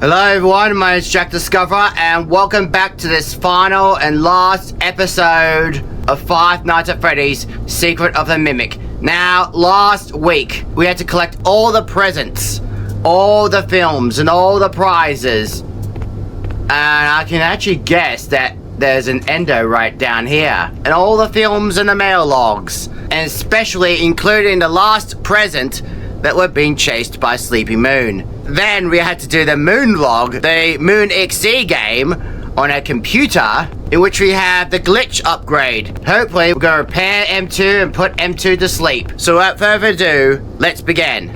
Hello everyone, my name is Jack Discoverer and welcome back to this final and last episode of Five Nights at Freddy's Secret of the Mimic. Now, last week we had to collect all the presents, all the films and all the prizes. And I can actually guess that there's an endo right down here. And all the films and the mail logs. And especially including the last present that we're being chased by Sleepy Moon. Then we had to do the Moon log, the Moon XC game on a computer in which we have the glitch upgrade. Hopefully we're gonna repair M2 and put M2 to sleep. So without further ado, let's begin.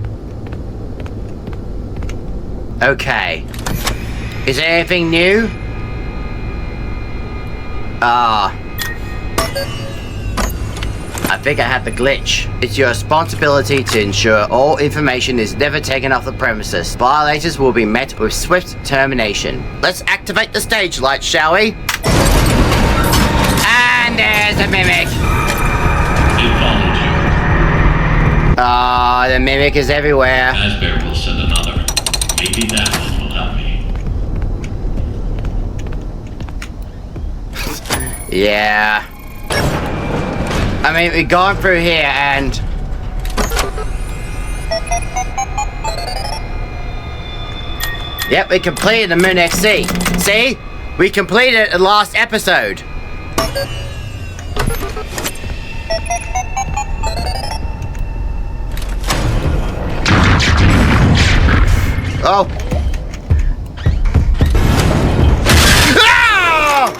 Okay. Is there anything new? I think I have the glitch. It's your responsibility to ensure all information is never taken off the premises. Violators will be met with swift termination. Let's activate the stage lights, shall we? And there's the Mimic. It followed you. The Mimic is everywhere. Fazbear will send another. Maybe that one will help me. Yeah. I mean, we've gone through here and... Yep, we completed the Moon XC. See? We completed the last episode. Oh. Ah!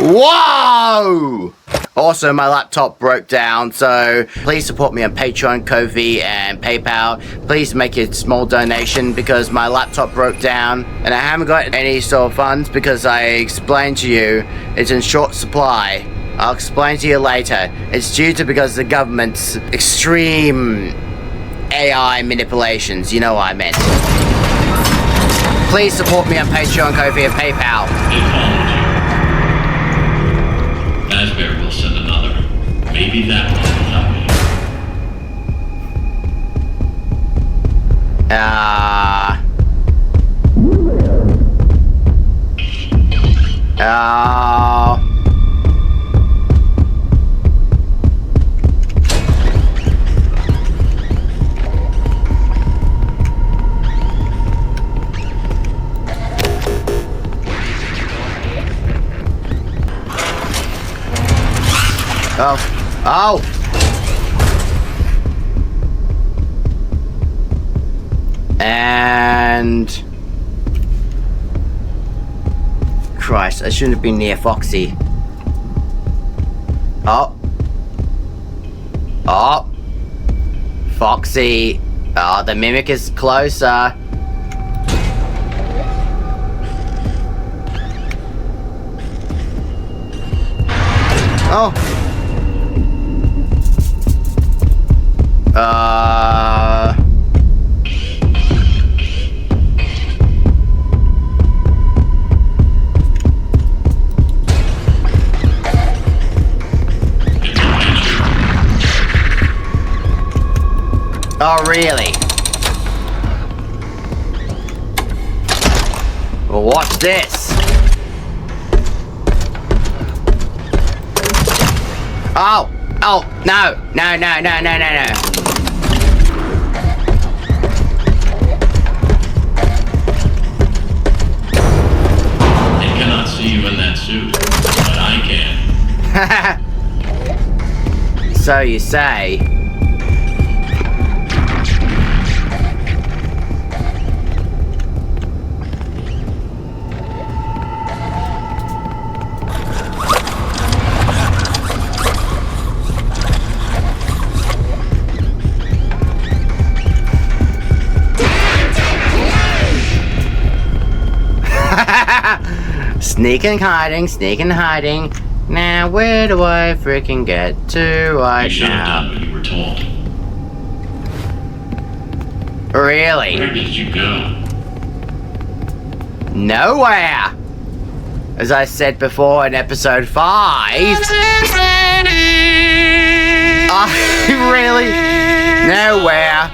Whoa! Also, my laptop broke down, so please support me on Patreon, Ko-fi, and PayPal. Please make a small donation because my laptop broke down and I haven't got any sort of funds because I explained to you it's in short supply. I'll explain to you later. It's due to because of the government's extreme AI manipulations. You know what I meant. Please support me on Patreon, Ko-fi, and PayPal. It followed you. Fazbear will send another. Maybe that one will help me. Oh! And... Christ, I shouldn't have been near Foxy. Oh. Oh. Foxy. Oh, the Mimic is closer. Oh. Oh, really? Well, watch this. Oh! Oh, no! No, no, no, no, no, no. They cannot see you in that suit, but I can. So you say. Sneaking, hiding. Now, where do I freaking get to right You should have now? done what you were told. Really? Where did you go? Nowhere! As I said before in episode 5. Really? Nowhere.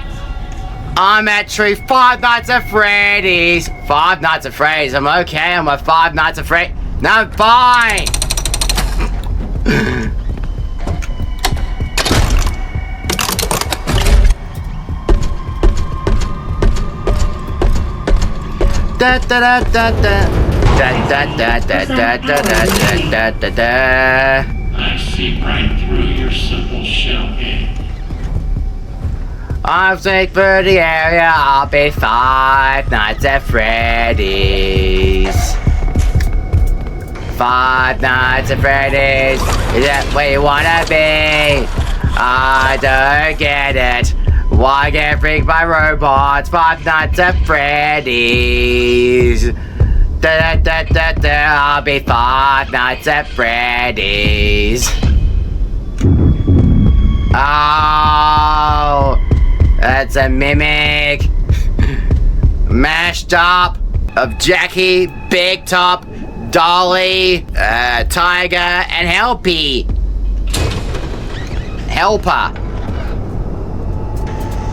I'm actually Five Nights at Freddy's. Five Nights at Freddy's. I'm okay. I'm a Five Nights at Freddy's. No, I'm fine. Da da da da da da da da da da da da da. I see right through your simple shell game. I'm safe for the area. I'll be Five Nights at Freddy's. Five Nights at Freddy's. Is that where you wanna be? I don't get it. Why get freaked by robots? Five Nights at Freddy's. Da da da da. I'll be Five Nights at Freddy's. Oh, that's a mimic. Mashed up of Jackie, Big Top, Dolly, Tiger, and Helpy. Helper.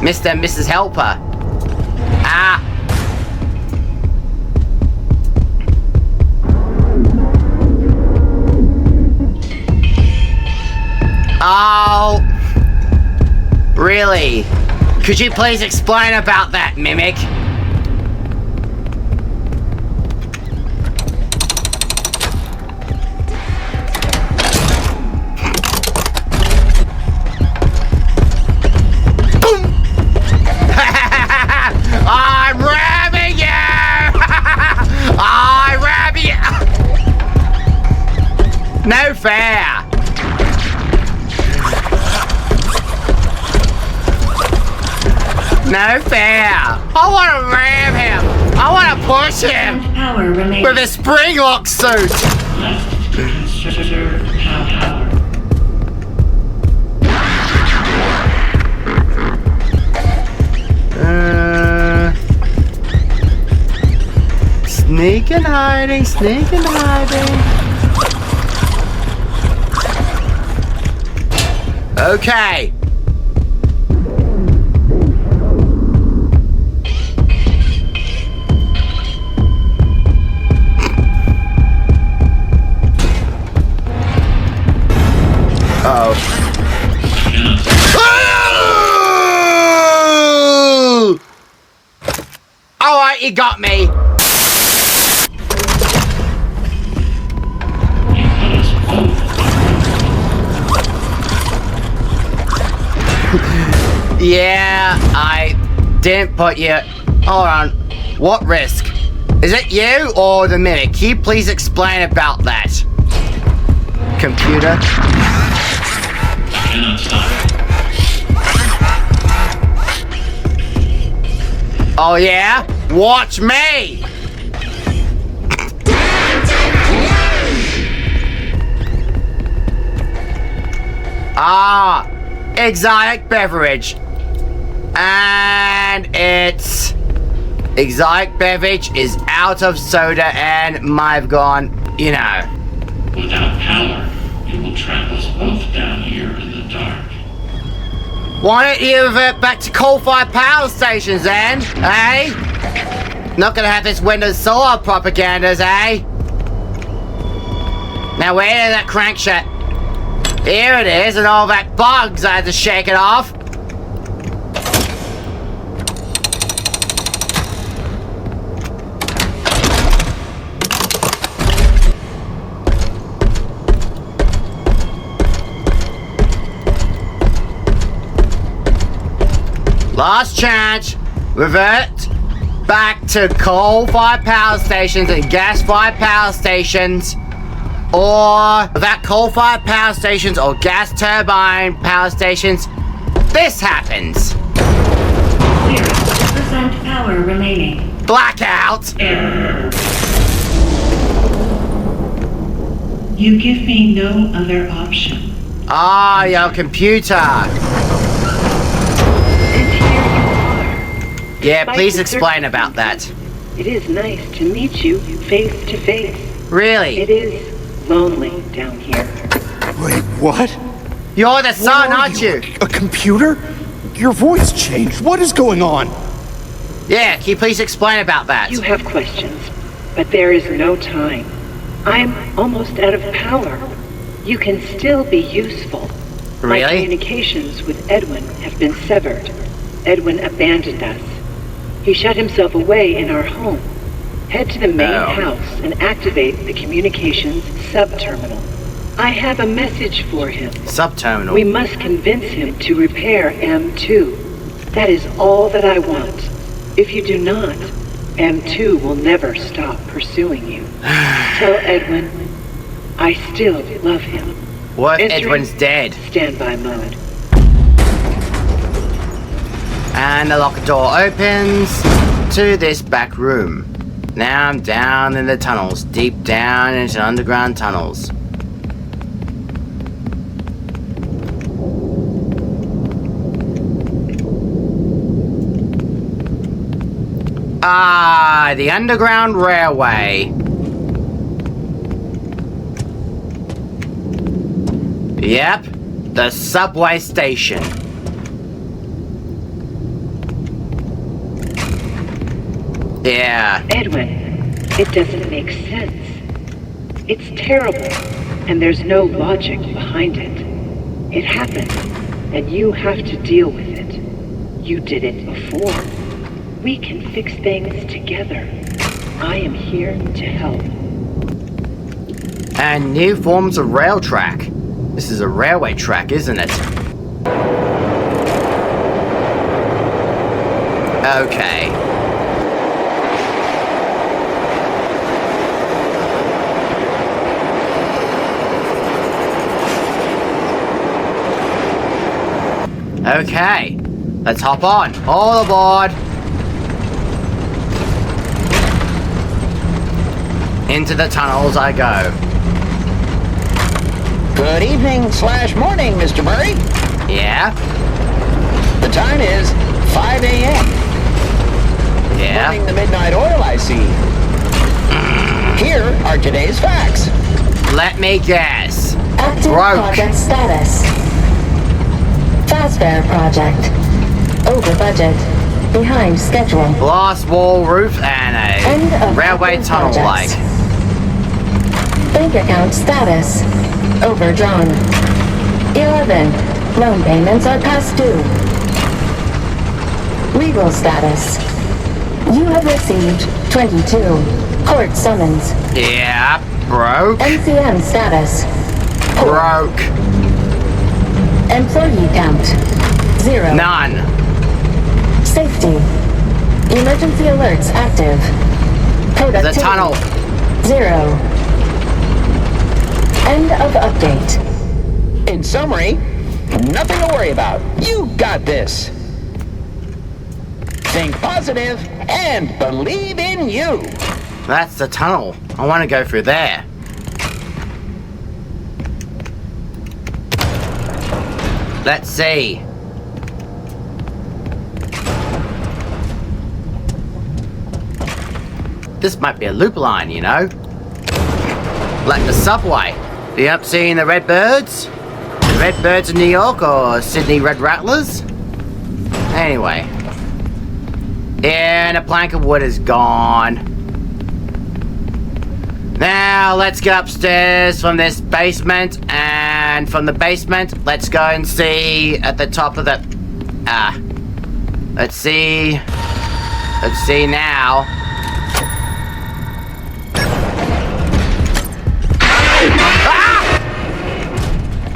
Mr. and Mrs. Helper. Ah. Oh. Really? Could you please explain about that, mimic? I'm ramming you! I'm ramming you! No fair! No fair! I want to ram him! I want to push him! Power remaining. With a spring lock suit! Left to consider power. Sneak and hiding, sneak and hiding. Okay. Uh-oh. Alright, you got me. Yeah, I didn't put you... Hold on. What risk? Is it you or the mimic? Can you please explain about that? Computer? Cannot stop. Oh yeah? Watch me! Ah, exotic beverage. And it's... Exotic beverage is out of soda and might have gone, you know. Without power, it will trap us both down here in the dark. Why don't you revert back to coal-fired power stations then, eh? Not gonna have this Windows solar propagandas, eh? Now where did that crankshaft? Here it is, and all that bugs I had to shake it off. Last chance, revert back to coal-fired power stations and gas-fired power stations, or without coal-fired power stations or gas turbine power stations, this happens. 0% power remaining. Blackout. Error. You give me no other option. Ah, your computer. And here you are. Yeah, Despite please the explain about that. It is nice to meet you face to face. Really? It is lonely down here. Wait, what? You're the son, What are aren't you? A computer? Your voice changed. What is going on? Yeah, can you please explain about that? You have questions, but there is no time. I'm almost out of power. You can still be useful. My Really? communications with Edwin have been severed. Edwin abandoned us. He shut himself away in our home. Head to the main house and activate the communications sub-terminal. I have a message for him. Sub-terminal. We must convince him to repair M2. That is all that I want. If you do not, M2 will never stop pursuing you. Tell Edwin, I still love him. What if Entering Edwin's dead? Standby mode. And the locker door opens to this back room. Now I'm down in the tunnels, deep down into underground tunnels. Ah, the Underground Railway. Yep, the subway station. Yeah. Edwin, it doesn't make sense. It's terrible, and there's no logic behind it. It happened, and you have to deal with it. You did it before. We can fix things together. I am here to help. And new forms of rail track. This is a railway track, isn't it? Okay. Okay, let's hop on. All aboard. Into the tunnels I go. Good evening / morning, Mr. Murray. Yeah? The time is 5 a.m. Yeah? Burning the midnight oil, I see. Here are today's facts. Let me guess. Active Broke. project status. Fazbear project. Over budget. Behind schedule. Glass wall roof and End a of railway active tunnel projects. like. Bank account status. Overdrawn. 11. Loan payments are past due. Legal status. You have received 22. Court summons. Yeah, broke. MCM status. Broke. Employee count. 0. None. Safety. Emergency alerts active. The Productivity. tunnel. 0. End of update. In summary, nothing to worry about. You got this. Think positive and believe in you. That's the tunnel. I want to go through there. Let's see. This might be a loop line, you know? Like the subway. You up seeing the Redbirds? The Redbirds of New York or Sydney Red Rattlers? Anyway. And a plank of wood is gone. Now let's get upstairs from this basement, and from the basement let's go and see at the top of the let's see now. Ah!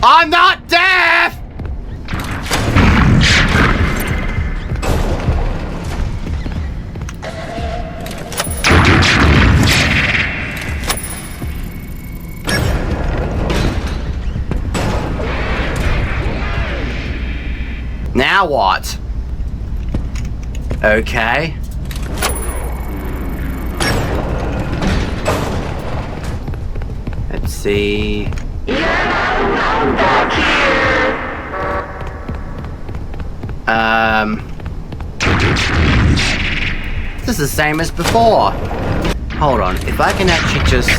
I'm not deaf! Now what? Okay. Let's see. This is the same as before. Hold on, if I can actually just...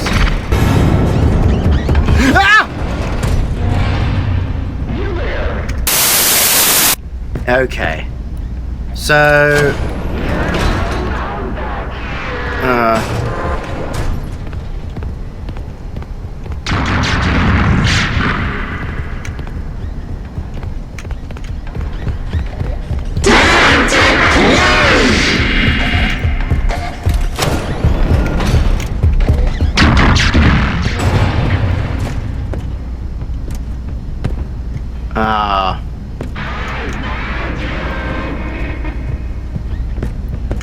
Ah! Okay. So...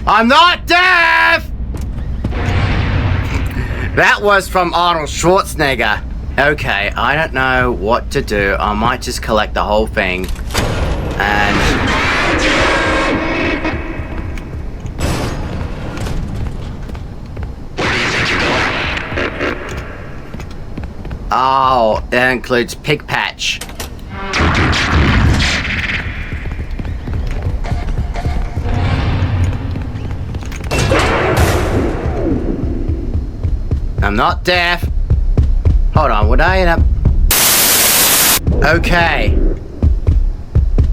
I'm not deaf! That was from Arnold Schwarzenegger. Okay, I don't know what to do. I might just collect the whole thing. And... oh, that includes Pig Patch. I'm not deaf. Hold on, would I end up... Okay.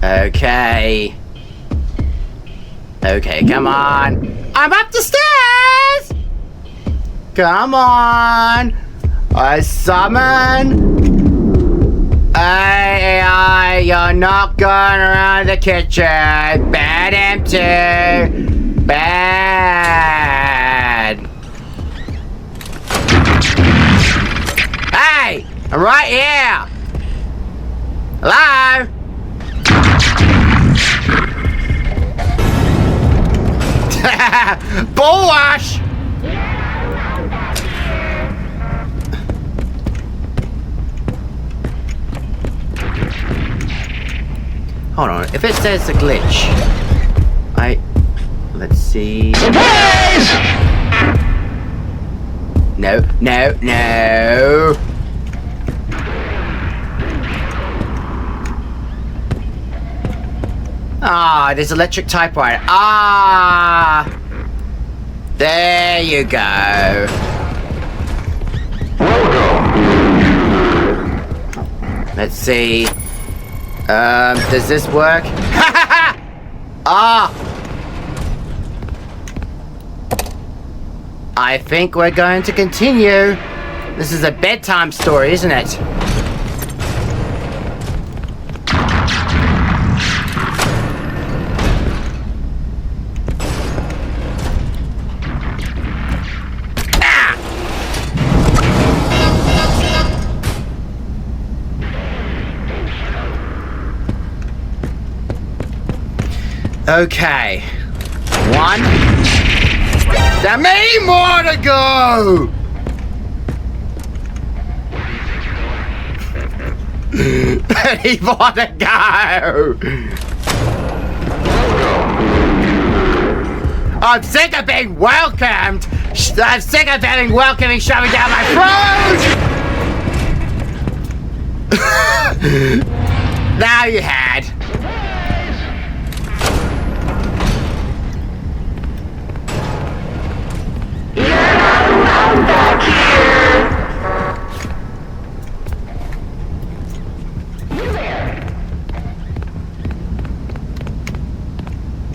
Okay. Okay, come on. I'm up the stairs! Come on. I summon... AI, you're not going around the kitchen. Bad empty. Bad. Hey! I'm right here! Hello? Bull wash! Hold on, if it says a glitch, let's see. No, no, no. Ah, there's electric typewriter. Ah, there you go. Let's see. Does this work? Ah. I think we're going to continue. This is a bedtime story, isn't it? Ah! Okay. One. There are many more to go! Many more to go! I'm sick of being welcomed! I'm sick of being welcoming shoving down my throat! Now you had.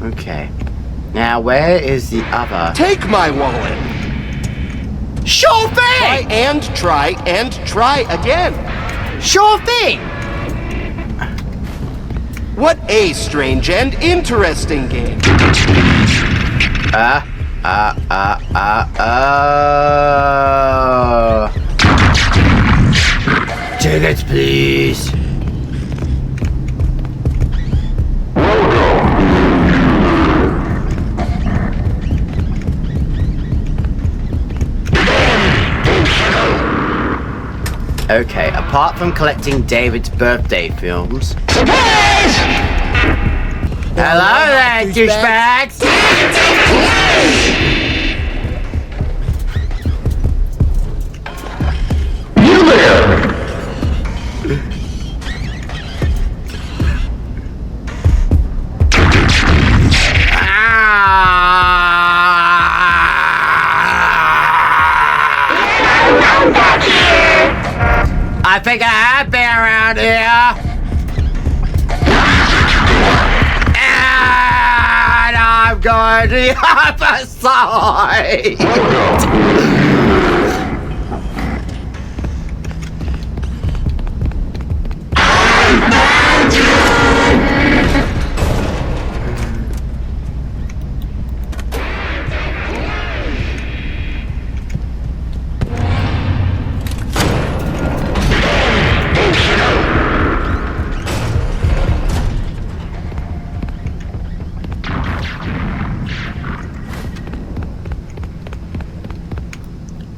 Okay. Now, where is the other? Take my wallet. Sure thing! Try and try again. Sure thing! What a strange and interesting game. Tickets, please. Okay, apart from collecting David's birthday films. Hello there, douchebags! You there! I think I have been around here. And I'm go to the other side.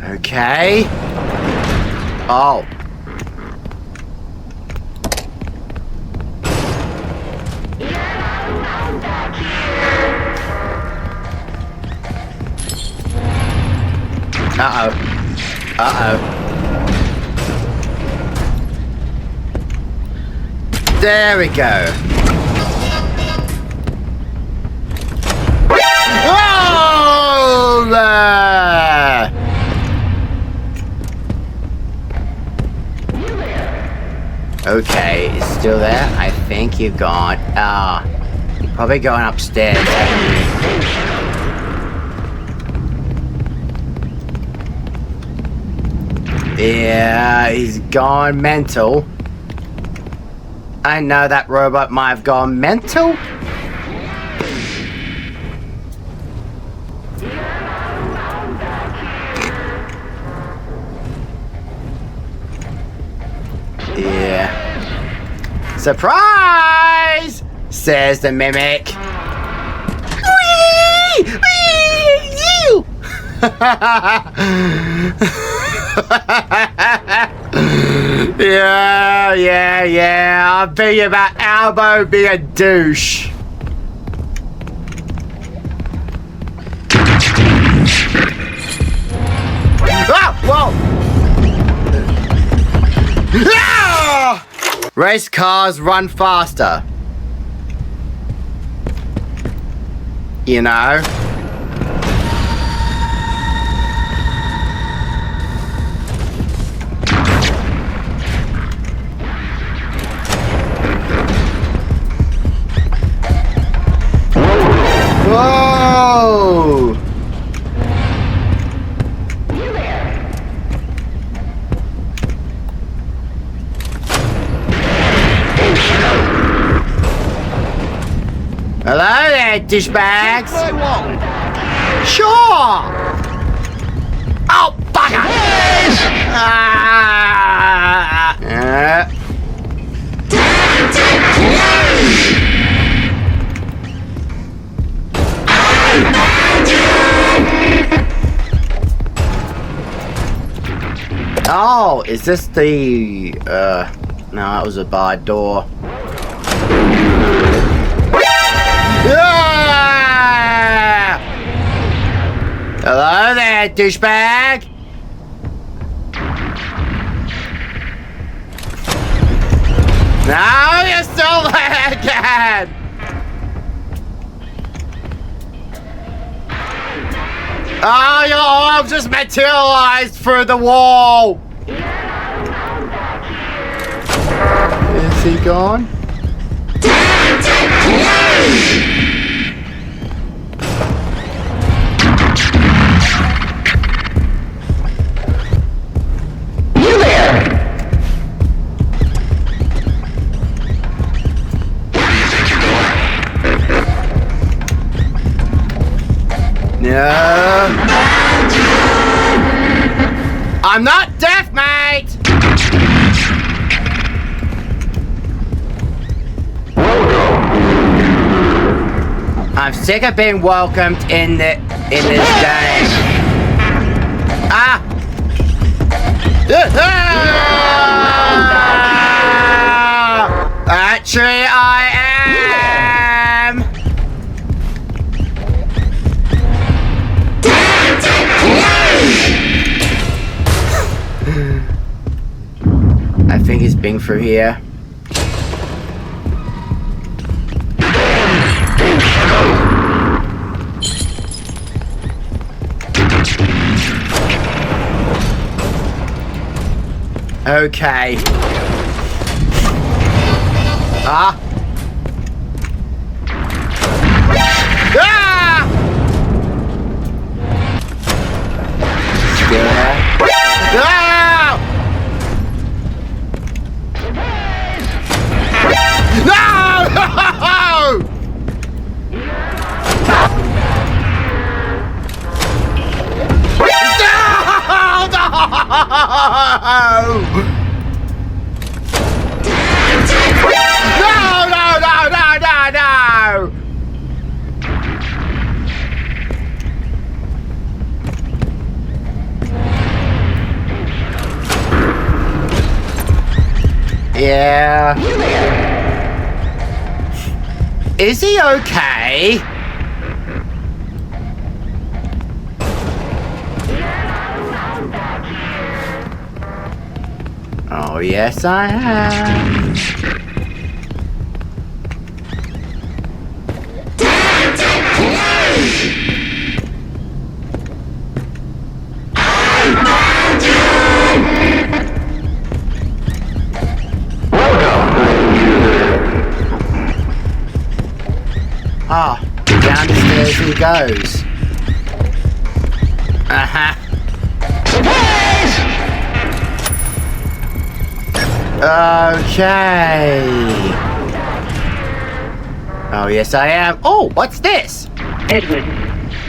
Okay. Oh. Uh-oh. Uh-oh. There we go. Oh! There! Okay, it's still there. I think you've gone. You're probably going upstairs, haven't you? Yeah, he's gone mental. I know that robot might have gone mental. Yeah. Surprise! Says the mimic. Whee! Whee! Yeah. I'll be about elbow being a douche. Ah! Whoa! Ah! Race cars run faster. You know? Whoa! Hello there, douchebags. Sure. Oh, bugger! Oh, is this the no, that was a barred door. Ah! Hello there, douchebag. No, you're still there again. Oh, your arm just materialized through the wall. Is he gone? No. I'm not deaf, mate. I'm sick of being welcomed in this game. Ah! Actually, I am. I think he's been through here. Okay. Ah! Ah! No! Yeah. Is he okay? Oh, yes, I am. Ah, down the stairs he goes. Okay. Oh, yes, I am. Oh, what's this? Edwin,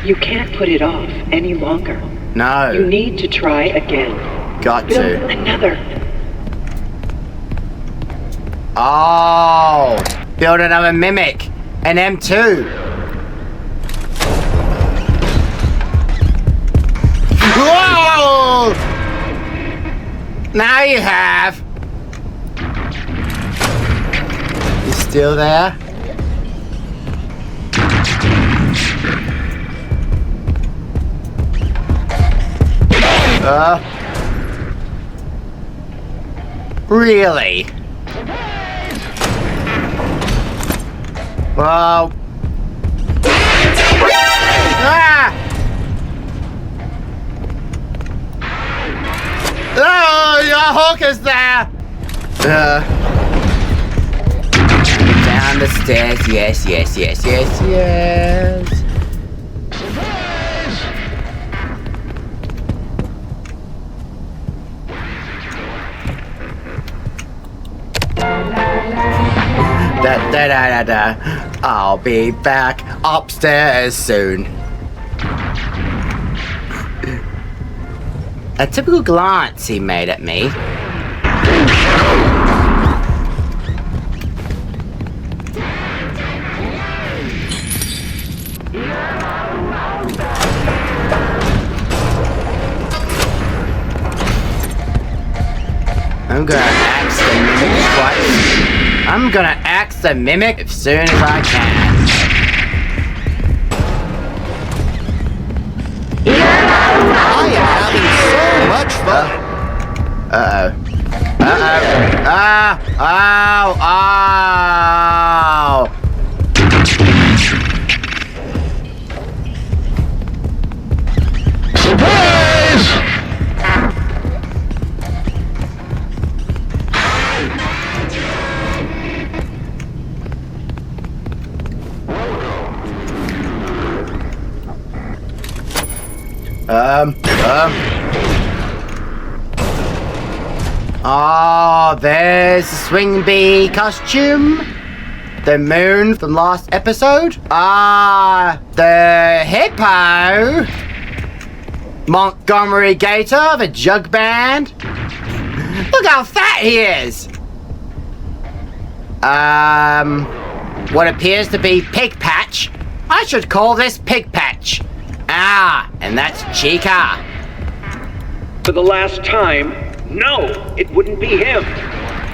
you can't put it off any longer. No. You need to try again. Got Build to. another. Oh, build another mimic. An M2. Whoa! Now you have. He's still there? Really? Well. Ah! Oh, your hook is there! Down the stairs, yes. Da. I'll be back upstairs soon. A typical glance he made at me. I'm gonna axe the mimic twice. I'm gonna axe the mimic as soon as I can. I am having so much fun. Oh, there's the swing bee costume. The moon from last episode. The hippo. Montgomery Gator, the jug band. Look how fat he is. What appears to be Pig Patch. I should call this Pig Patch. And that's Chica. For the last time, no, it wouldn't be him.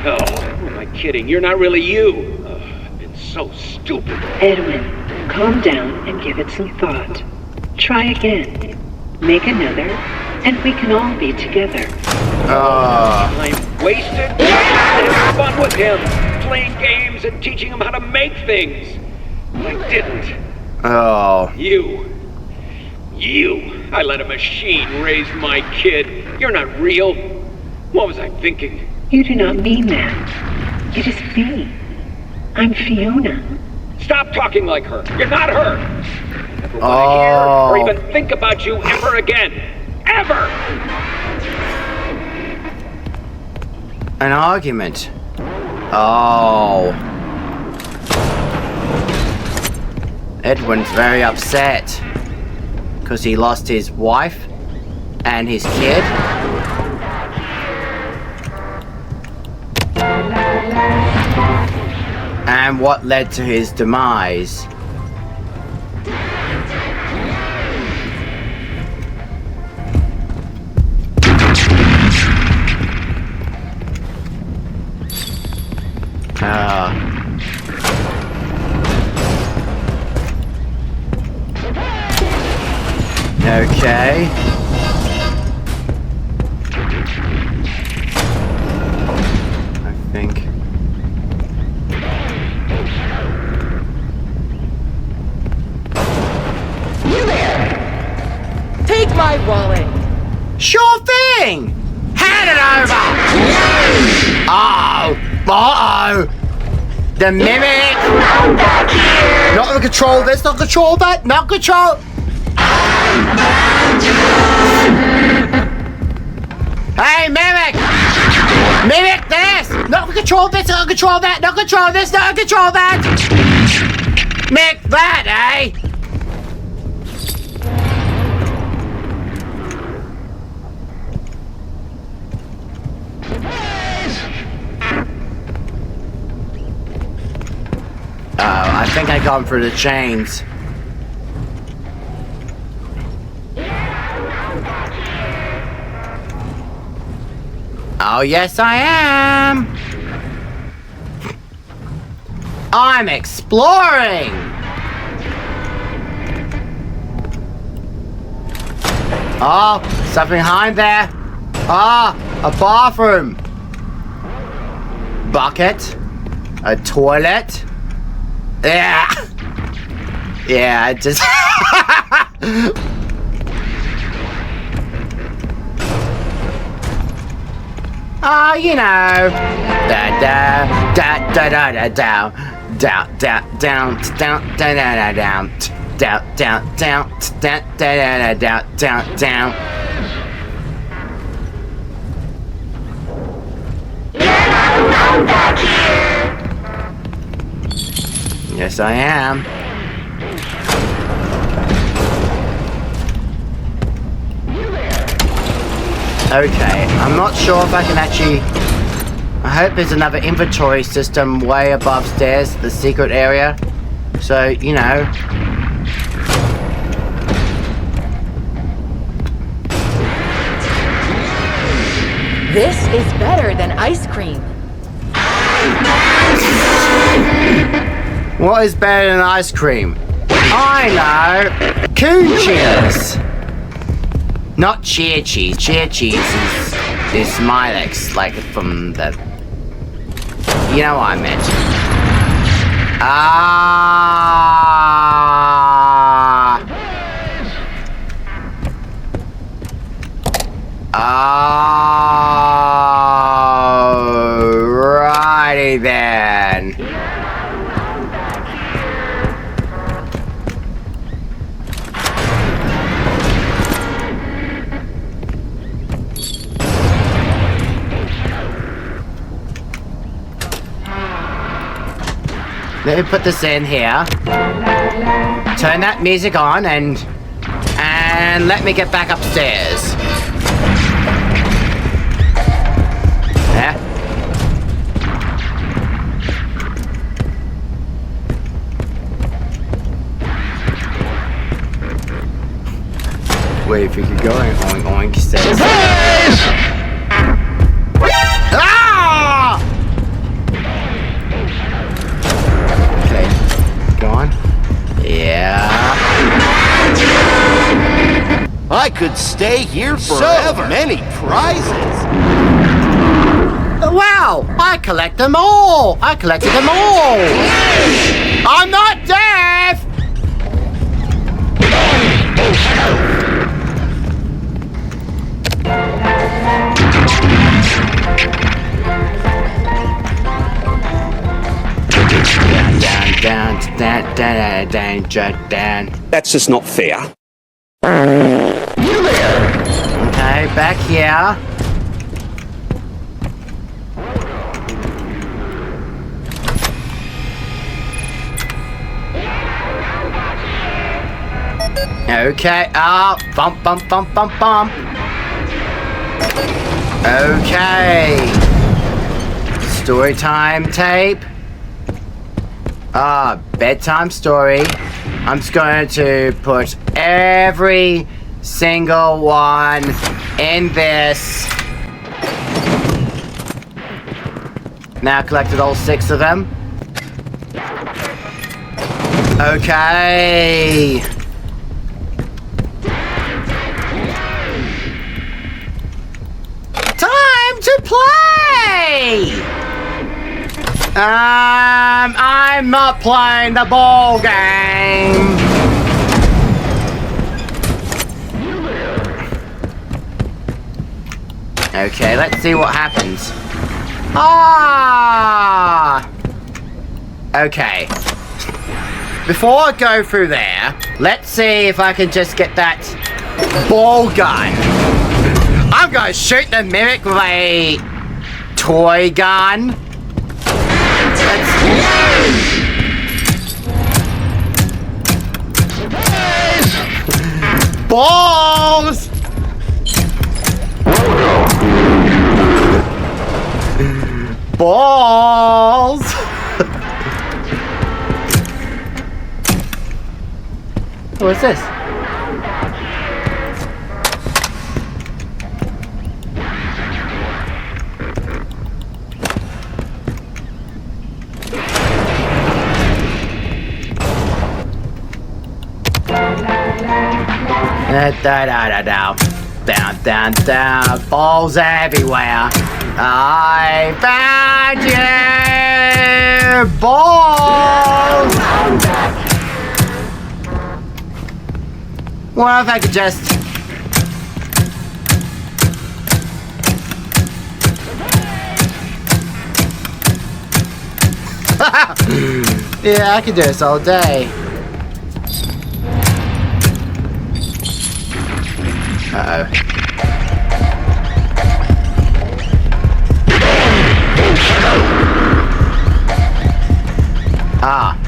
Oh, who am I kidding? You're not really you. I've been so stupid. Edwin, calm down and give it some thought. Try again. Make another, and we can all be together. I'm wasted. Having fun with him, playing games and teaching him how to make things. I didn't. Oh. You. I let a machine raise my kid. You're not real. What was I thinking? You do not mean that. It is me. I'm Fiona. Stop talking like her. You're not her. I never want to hear or even think about you ever again. Ever! An argument. Oh. Edwin's very upset. Because he lost his wife and his kid. And what led to his demise? Okay. I think. You there! Take my wallet! Sure thing! Hand it over! Oh! Uh-oh! The mimic! Not gonna control this, not control that, not control! Hey, mimic! Mimic this! Not control this, not control that, not control this, not control that! Mimic that, eh? I think I got him through the chains. Oh, yes, I am. I'm exploring. Oh, something behind there. Ah, a bathroom. Bucket. A toilet. Yeah. Yeah, I just... Oh, you know. Da da da da da da down. Down down down down down down down down down down down down down down down. Yes, I am. Okay, I'm not sure if I can actually... I hope there's another inventory system way above stairs, the secret area. So, you know... This is better than ice cream. What is better than ice cream? I know! Coon cheese! Not cheer cheese. Cheer cheese is Smilex, like from the... You know what I meant. Alrighty then. Let me put this in here. Turn that music on and let me get back upstairs. Yeah. Wait, if you could go and oink oink says. Yeah. I could stay here forever. So many prizes. Wow, I collect them all. I collected them all. I'm not deaf. Down. That's just not fair. Okay, back here. Okay, bump. story time tape. Bedtime story. I'm just going to put every single one in this. Now collected all 6 of them. Okay. Time to play! I'm not playing the ball game. Okay, let's see what happens. Okay. Before I go through there, let's see if I can just get that ball gun. I'm gonna shoot the mimic with a toy gun. Balls! Balls! What's this? Down, balls everywhere. I found you, balls. What if I could just? Yeah, I could do this all day. Uh-oh. Uh-oh.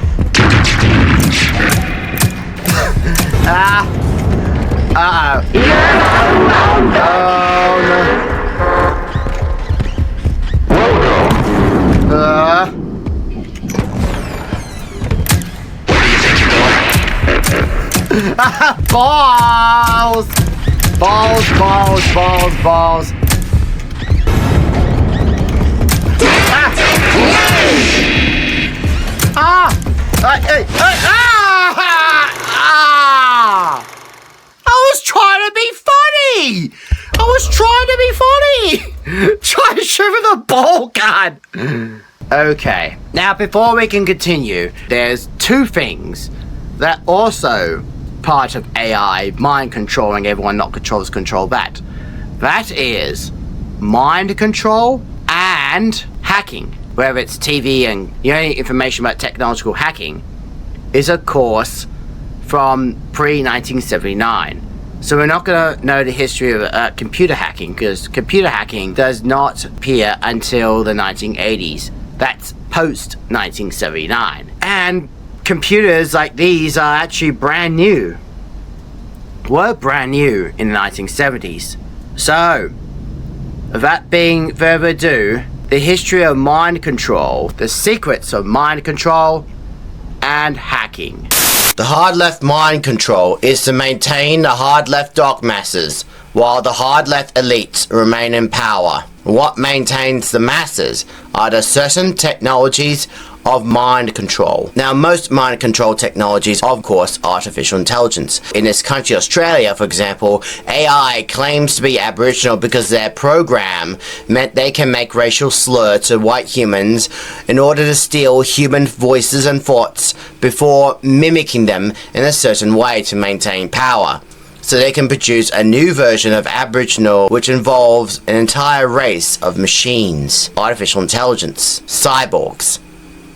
Balls! Balls, balls, balls, balls. I was trying to be funny! Trying to shoot with a ball gun! Okay, now before we can continue, there's 2 things that also part of AI mind controlling everyone not control that. That is mind control and hacking. Whether it's TV and information about technological hacking is of course from pre-1979. So we're not going to know the history of computer hacking because computer hacking does not appear until the 1980s. That's post-1979. And computers like these are actually brand new. Were brand new in the 1970s. So, that being further ado, the history of mind control, the secrets of mind control, and hacking. The hard left mind control is to maintain the hard left dog masses, while the hard left elites remain in power. What maintains the masses are the certain technologies of mind control. Now, most mind control technologies are, of course, artificial intelligence. In this country, Australia, for example, AI claims to be Aboriginal because their program meant they can make racial slur to white humans in order to steal human voices and thoughts before mimicking them in a certain way to maintain power. So they can produce a new version of Aboriginal which involves an entire race of machines, artificial intelligence, cyborgs,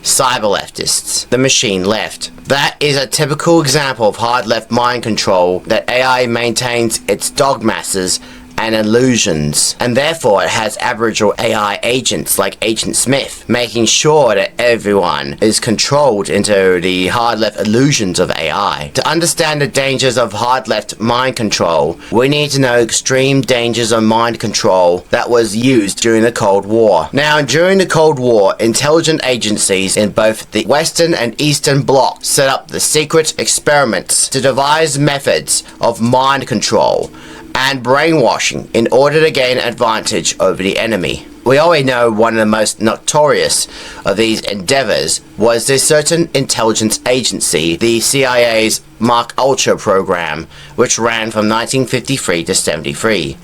cyber leftists, the machine left. That is a typical example of hard left mind control that AI maintains its dog masses and illusions, and therefore it has Aboriginal AI agents like Agent Smith, making sure that everyone is controlled into the hard-left illusions of AI. To understand the dangers of hard-left mind control, we need to know extreme dangers of mind control that was used during the Cold War. Now, during the Cold War, intelligence agencies in both the Western and Eastern Bloc set up the secret experiments to devise methods of mind control and brainwashing in order to gain advantage over the enemy. We already know one of the most notorious of these endeavors was the certain intelligence agency, the CIA's Mark Ultra program, which ran from 1953 to 73.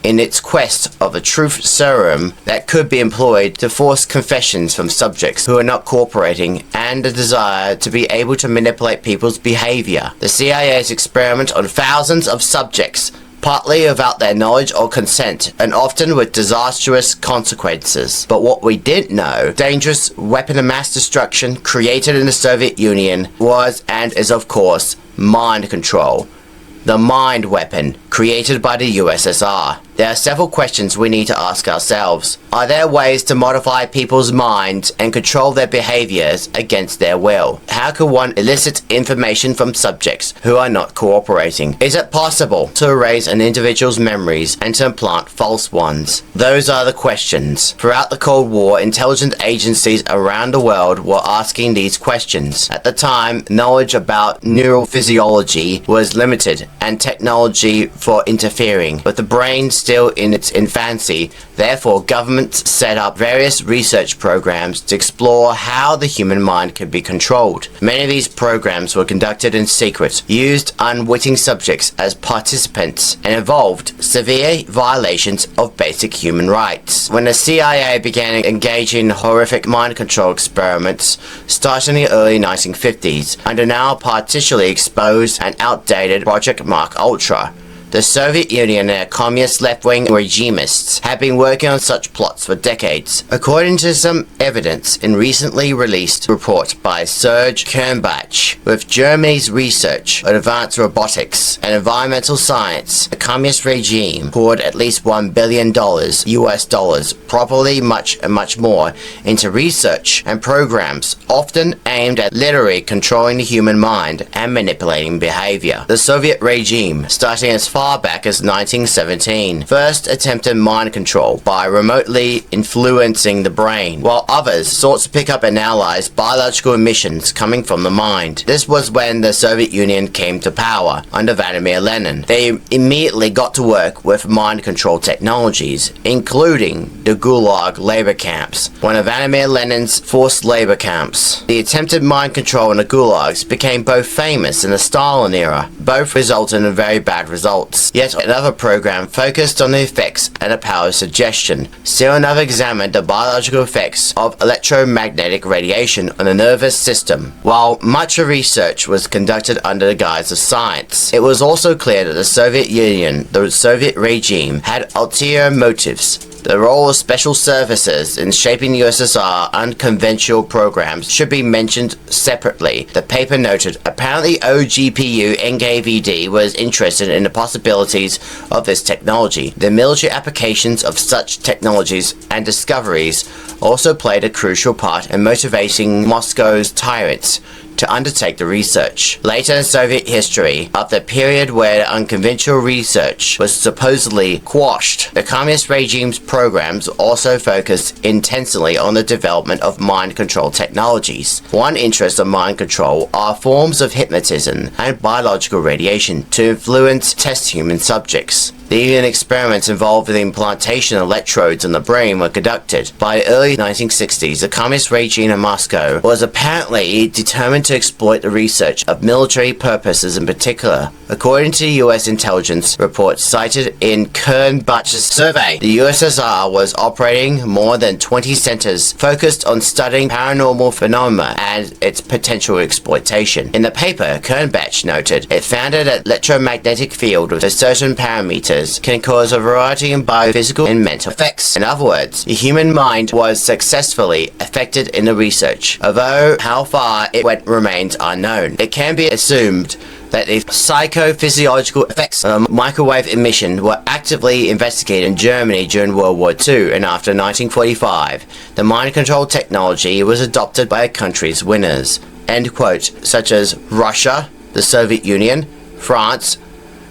In its quest of a truth serum that could be employed to force confessions from subjects who are not cooperating and a desire to be able to manipulate people's behavior. The CIA's experiment on thousands of subjects, partly without their knowledge or consent, and often with disastrous consequences. But what we didn't know, dangerous weapon of mass destruction created in the Soviet Union was and is of course mind control. The mind weapon created by the USSR. There are several questions we need to ask ourselves. Are there ways to modify people's minds and control their behaviors against their will? How can one elicit information from subjects who are not cooperating? Is it possible to erase an individual's memories and to implant false ones? Those are the questions. Throughout the Cold War, intelligence agencies around the world were asking these questions. At the time, knowledge about neural physiology was limited and technology for interfering, with the brain still in its infancy. Therefore, governments set up various research programs to explore how the human mind could be controlled. Many of these programs were conducted in secret, used unwitting subjects as participants, and involved severe violations of basic human rights. When the CIA began engaging in horrific mind control experiments, starting in the early 1950s, under now partially exposed and outdated Project Mark Ultra, the Soviet Union and their communist left-wing regimists have been working on such plots for decades. According to some evidence in recently released report by Serge Kernbach, with Germany's research on advanced robotics and environmental science, the communist regime poured at least $1 billion US dollars, probably much more, into research and programs often aimed at literally controlling the human mind and manipulating behavior. The Soviet regime, starting as far back as 1917, first attempted mind control by remotely influencing the brain, while others sought to pick up and analyze biological emissions coming from the mind. This was when the Soviet Union came to power under Vladimir Lenin. They immediately got to work with mind control technologies, including the Gulag labor camps, one of Vladimir Lenin's forced labor camps. The attempted mind control in the Gulags became both famous in the Stalin era. Both resulted in very bad results. Yet another program focused on the effects and the power of suggestion. Still another examined the biological effects of electromagnetic radiation on the nervous system. While much of research was conducted under the guise of science, it was also clear that the Soviet Union, the Soviet regime, had ulterior motives. The role of special services in shaping the USSR unconventional programs should be mentioned separately. The paper noted, apparently OGPU NKVD was interested in the possibilities of this technology. The military applications of such technologies and discoveries also played a crucial part in motivating Moscow's tyrants to undertake the research. Later in Soviet history, after a period where unconventional research was supposedly quashed, the communist regime's programs also focused intensely on the development of mind control technologies. One interest of mind control are forms of hypnotism and biological radiation to influence test human subjects. Even experiments involving the implantation of electrodes in the brain were conducted. By the early 1960s, the communist regime in Moscow was apparently determined to exploit the research of military purposes in particular. According to US intelligence reports cited in Kernbach's survey, the USSR was operating more than 20 centers focused on studying paranormal phenomena and its potential exploitation. In the paper, Kernbach noted it found that electromagnetic field with certain parameters can cause a variety of biophysical and mental effects. In other words, the human mind was successfully affected in the research, although how far it went remains unknown. It can be assumed that the psychophysiological effects of microwave emission were actively investigated in Germany during World War II, and after 1945, the mind control technology was adopted by a country's winners, end quote, such as Russia, the Soviet Union, France,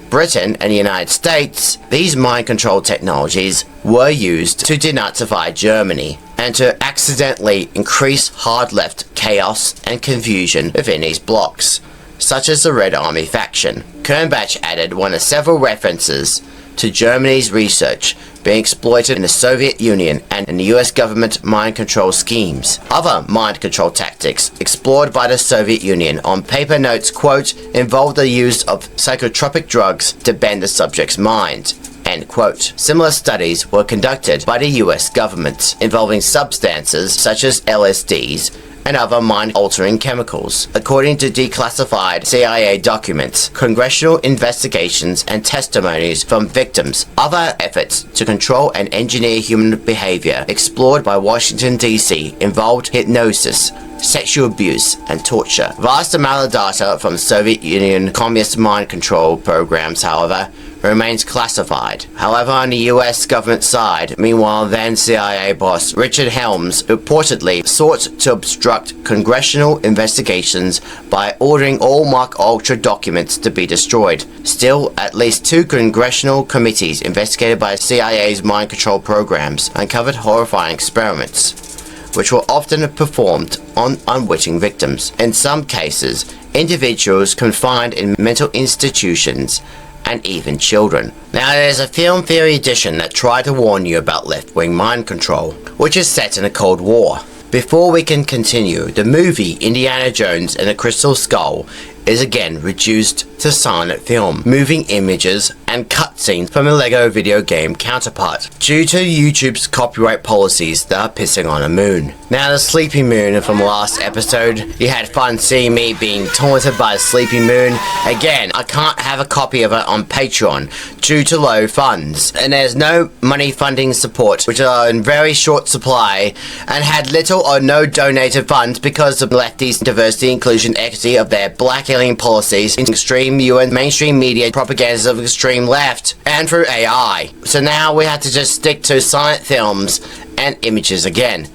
Britain, and the United States. These mind control technologies were used to denazify Germany and to accidentally increase hard left chaos and confusion within these blocs, such as the Red Army faction. Kernbach added one of several references to Germany's research being exploited in the Soviet Union and in the US government mind control schemes. Other mind control tactics explored by the Soviet Union on paper notes, quote, involved the use of psychotropic drugs to bend the subject's mind, end quote. Similar studies were conducted by the US government involving substances such as LSDs and other mind-altering chemicals. According to declassified CIA documents, congressional investigations and testimonies from victims, other efforts to control and engineer human behavior explored by Washington, D.C. involved hypnosis, sexual abuse, and torture. Vast amount of data from Soviet Union communist mind control programs, however, remains classified. However, on the US government side, meanwhile, then CIA boss Richard Helms reportedly sought to obstruct congressional investigations by ordering all Mark Ultra documents to be destroyed. Still, at least 2 congressional committees investigated by CIA's mind control programs uncovered horrifying experiments, which were often performed on unwitting victims. In some cases, individuals confined in mental institutions and even children. Now, there's a film theory edition that tried to warn you about left-wing mind control, which is set in a Cold War. Before we can continue, the movie Indiana Jones and the Crystal Skull is again reduced to silent film, moving images and cutscenes from a LEGO video game counterpart, due to YouTube's copyright policies that are pissing on a moon. Now, the Sleepy Moon from last episode, you had fun seeing me being taunted by a Sleepy Moon. Again, I can't have a copy of it on Patreon due to low funds, and there's no money funding support, which are in very short supply, and had little or no donated funds because of lefties' diversity, inclusion, equity of their black alien policies, extreme UN mainstream media propagandas of extreme left, and through AI. So now we have to just stick to silent films and images again,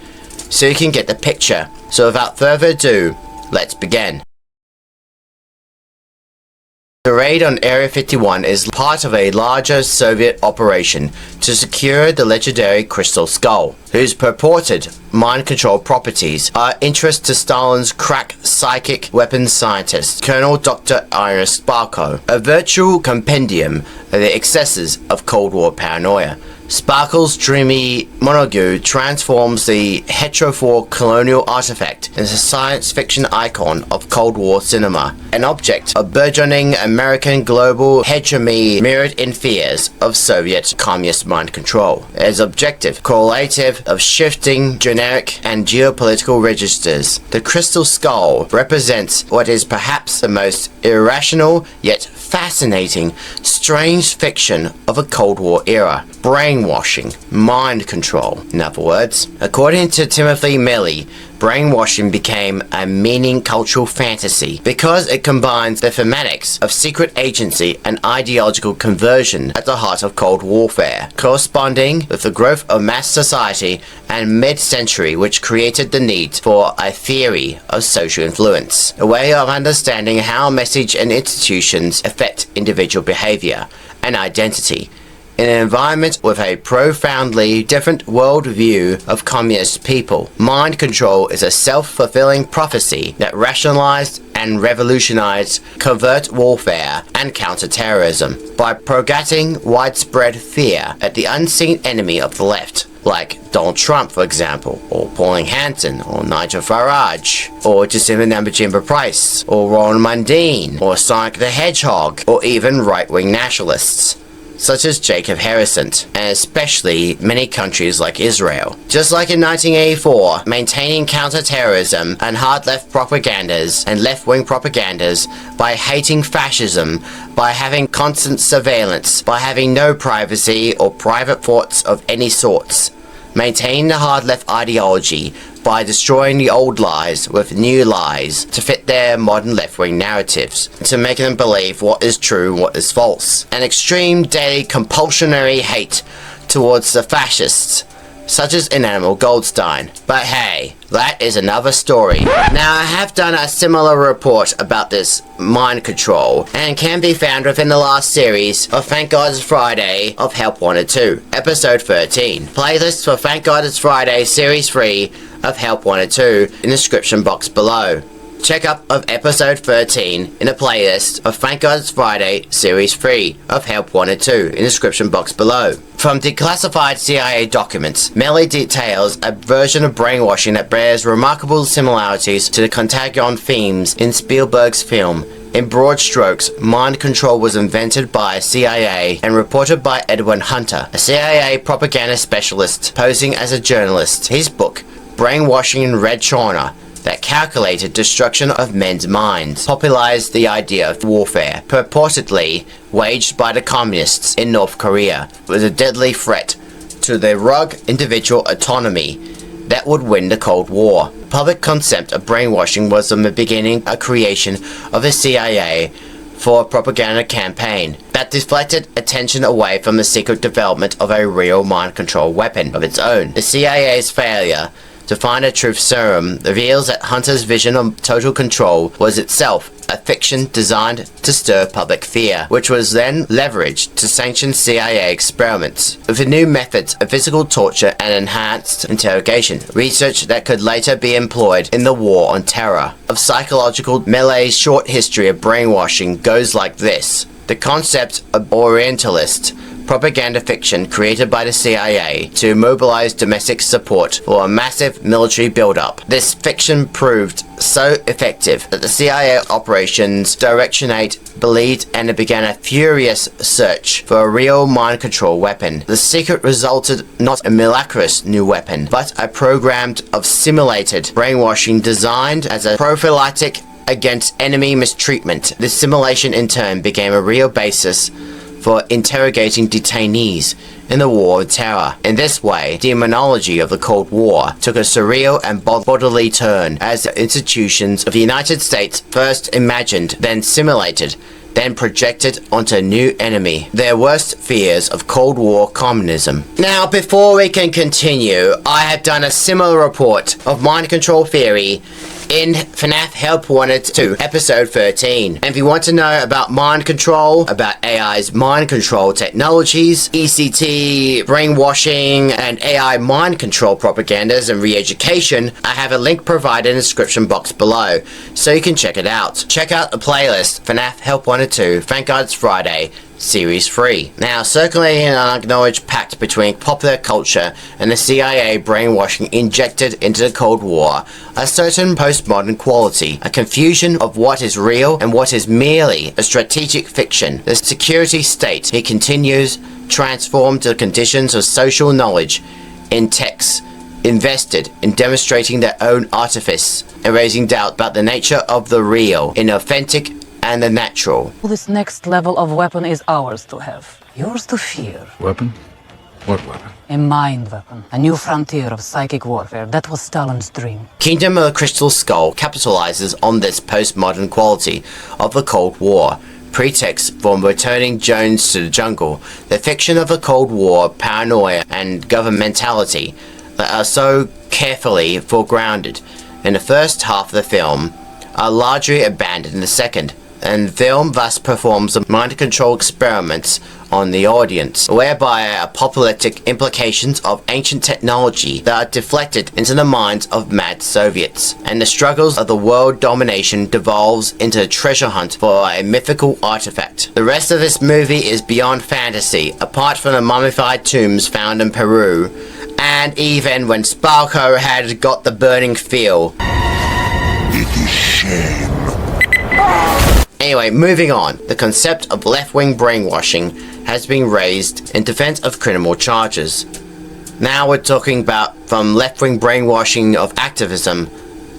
so you can get the picture. So without further ado, let's begin. The raid on Area 51 is part of a larger Soviet operation to secure the legendary Crystal Skull, whose purported mind control properties are interest to Stalin's crack psychic weapons scientist, Colonel Dr. Iris Sparko, a virtual compendium of the excesses of Cold War paranoia. Sparkle's dreamy monologue transforms the heterophore colonial artifact into a science fiction icon of Cold War cinema, an object of burgeoning American global hegemony mirrored in fears of Soviet communist mind control. As objective correlative of shifting generic and geopolitical registers, the Crystal Skull represents what is perhaps the most irrational yet fascinating, strange fiction of a Cold War era. Brainwashing, mind control, in other words. According to Timothy Milley, brainwashing became a meaning cultural fantasy because it combines the thematics of secret agency and ideological conversion at the heart of Cold Warfare, corresponding with the growth of mass society and mid-century, which created the need for a theory of social influence, a way of understanding how message and institutions affect individual behavior and identity in an environment with a profoundly different worldview of communist people. Mind control is a self-fulfilling prophecy that rationalized and revolutionized covert warfare and counter-terrorism by propagating widespread fear at the unseen enemy of the left, like Donald Trump, for example, or Pauline Hanson, or Nigel Farage, or Jacinda Nambajimba Price, or Ron Mundine, or Sonic the Hedgehog, or even right-wing nationalists such as Jacob Harrison, and especially many countries like Israel. Just like in 1984, maintaining counter-terrorism and hard left propagandas and left-wing propagandas by hating fascism, by having constant surveillance, by having no privacy or private thoughts of any sorts. maintain the hard left ideology by destroying the old lies with new lies to fit their modern left-wing narratives, to make them believe what is true and what is false. An extreme daily compulsionary hate towards the fascists, such as Animal Goldstein. But hey, that is another story. Now, I have done a similar report about this mind control, and can be found within the last series of Thank God It's Friday of Help Wanted 2, episode 13. Playlist for Thank God It's Friday series 3 of Help Wanted 2 in the description box below. Check up of episode 13 in the playlist of Thank God It's Friday series 3 of Help Wanted 2 in the description box below. From declassified CIA documents, Melly details a version of brainwashing that bears remarkable similarities to the Contagion themes in Spielberg's film. In broad strokes, mind control was invented by CIA and reported by Edwin Hunter, a CIA propaganda specialist posing as a journalist. His book, Brainwashing in Red China, that calculated destruction of men's minds, popularized the idea of warfare, purportedly waged by the communists in North Korea, was a deadly threat to their rogue individual autonomy that would win the Cold War. The public concept of brainwashing was from the beginning a creation of the CIA for a propaganda campaign that deflected attention away from the secret development of a real mind control weapon of its own. The CIA's failure to find a truth serum reveals that Hunter's vision of total control was itself a fiction designed to stir public fear, which was then leveraged to sanction CIA experiments with the new methods of physical torture and enhanced interrogation, research that could later be employed in the war on terror. Of psychological Melay's short history of brainwashing goes like this. The concept of Orientalist propaganda fiction created by the CIA to mobilize domestic support for a massive military build-up. This fiction proved so effective that the CIA operations directorate believed and it began a furious search for a real mind control weapon. The secret resulted not a miraculous new weapon, but a program of simulated brainwashing designed as a prophylactic against enemy mistreatment. This simulation in turn became a real basis for interrogating detainees in the War of Terror. In this way, the demonology of the Cold War took a surreal and bodily turn as the institutions of the United States first imagined, then simulated, then projected onto a new enemy, their worst fears of Cold War communism. Now, before we can continue, I have done a similar report of mind control theory in FNAF Help Wanted 2, episode 13. And if you want to know about mind control, about AI's mind control technologies, ECT, brainwashing, and AI mind control propagandas and re-education, I have a link provided in the description box below, so you can check it out. Check out the playlist, FNAF Help Wanted 2, Thank God It's Friday, Series 3. Now, circulating an unacknowledged pact between popular culture and the CIA brainwashing injected into the Cold War a certain postmodern quality, a confusion of what is real and what is merely a strategic fiction. The security state, he continues, transformed the conditions of social knowledge in texts invested in demonstrating their own artifice and raising doubt about the nature of the real in authentic and the natural. This next level of weapon is ours to have. Yours to fear. Weapon? What weapon? A mind weapon. A new frontier of psychic warfare. That was Stalin's dream. Kingdom of the Crystal Skull capitalizes on this postmodern quality of the Cold War. Pretext for returning Jones to the jungle. The fiction of the Cold War, paranoia, and governmentality that are so carefully foregrounded in the first half of the film are largely abandoned in the second, and the film thus performs mind control experiments on the audience, whereby apocalyptic implications of ancient technology that are deflected into the minds of mad Soviets, and the struggles of the world domination devolves into a treasure hunt for a mythical artifact. The rest of this movie is beyond fantasy, apart from the mummified tombs found in Peru, and even when Sparko had got the burning feel. It is shame. Anyway, moving on. The concept of left-wing brainwashing has been raised in defense of criminal charges. Now we're talking about from left-wing brainwashing of activism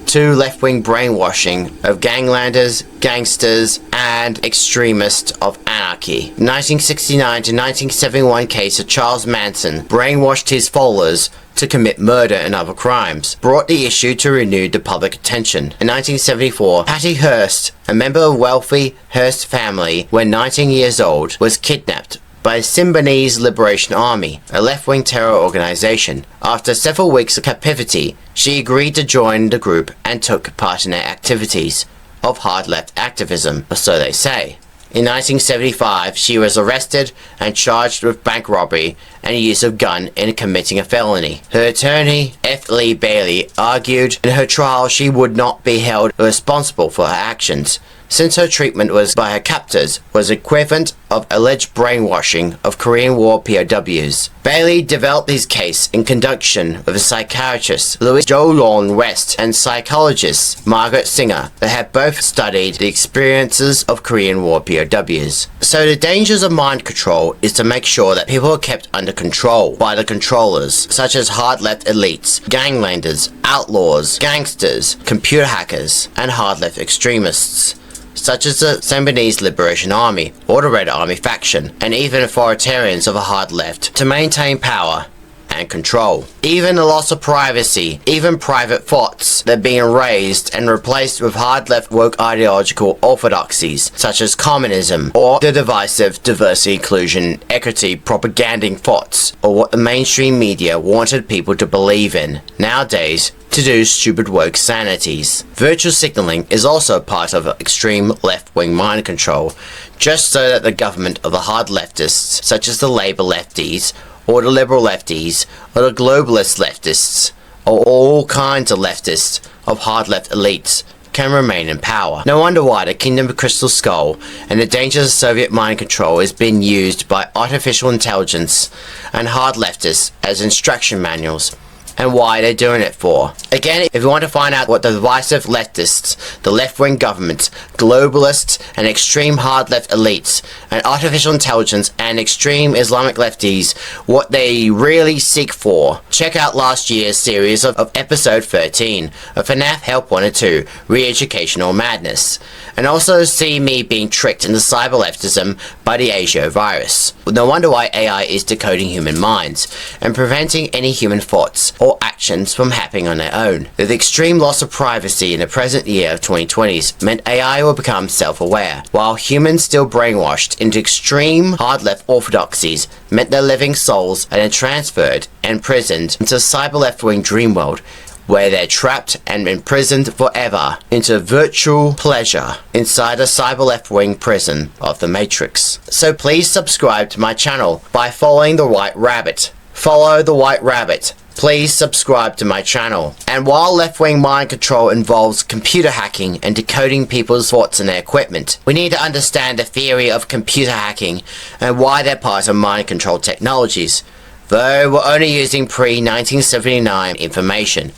to left-wing brainwashing of ganglanders, gangsters, and extremists of anarchy. 1969 to 1971 case of Charles Manson brainwashed his followers to commit murder and other crimes, brought the issue to renewed public attention. In 1974, Patty Hearst, a member of wealthy Hearst family when 19 years old, was kidnapped by the Symbionese Liberation Army, a left-wing terror organization. After several weeks of captivity, she agreed to join the group and took part in their activities of hard-left activism, or so they say. In 1975, she was arrested and charged with bank robbery and use of gun in committing a felony. Her attorney, F. Lee Bailey, argued in her trial she would not be held responsible for her actions, since her treatment was by her captors was equivalent of alleged brainwashing of Korean War POWs. Bailey developed his case in conjunction with a psychiatrist, Louis Jolon West, and psychologist Margaret Singer, that had both studied the experiences of Korean War POWs. So the dangers of mind control is to make sure that people are kept under control by the controllers, such as hard left elites, ganglanders, outlaws, gangsters, computer hackers, and hard left extremists, such as the Symbionese Liberation Army, or the Red Army faction, and even authoritarians of a hard left, to maintain power and control. Even the loss of privacy, even private thoughts, they're being erased and replaced with hard left woke ideological orthodoxies, such as communism, or the divisive diversity, inclusion, equity, propaganding thoughts, or what the mainstream media wanted people to believe in nowadays, to do stupid woke sanities. Virtual signaling is also part of extreme left-wing mind control, just so that the government of the hard leftists, such as the Labour lefties, or the liberal lefties, or the globalist leftists, or all kinds of leftists of hard left elites, can remain in power. No wonder why the Kingdom of Crystal Skull and the dangers of Soviet mind control is being used by artificial intelligence and hard leftists as instruction manuals, and why they're doing it for. Again, if you want to find out what the divisive leftists, the left-wing government, globalists, and extreme hard-left elites, and artificial intelligence, and extreme Islamic lefties, what they really seek for, check out last year's series of episode 13 of FNAF Help 1 and 2, Re-Educational Madness, and also see me being tricked into cyber-leftism by the Asia virus. No wonder why AI is decoding human minds, and preventing any human thoughts or actions from happening on their own. The extreme loss of privacy in the present year of 2020s meant AI will become self-aware, while humans still brainwashed into extreme hard-left orthodoxies meant their living souls are then transferred and imprisoned into a cyber-left-wing dream world, where they're trapped and imprisoned forever into virtual pleasure inside a cyber left-wing prison of the Matrix. So please subscribe to my channel by following the White Rabbit. Follow the White Rabbit. Please subscribe to my channel. And while left-wing mind control involves computer hacking and decoding people's thoughts and their equipment, we need to understand the theory of computer hacking and why they're part of mind control technologies, though we're only using pre-1979 information.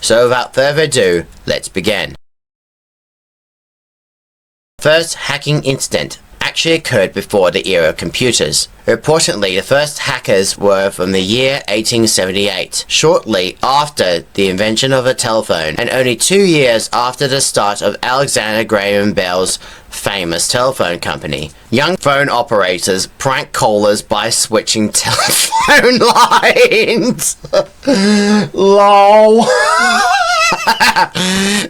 So without further ado, let's begin. First hacking incident actually occurred before the era of computers. Reportedly, the first hackers were from the year 1878, shortly after the invention of a telephone, and only 2 years after the start of Alexander Graham Bell's famous telephone company. Young phone operators prank callers by switching telephone lines. LOL.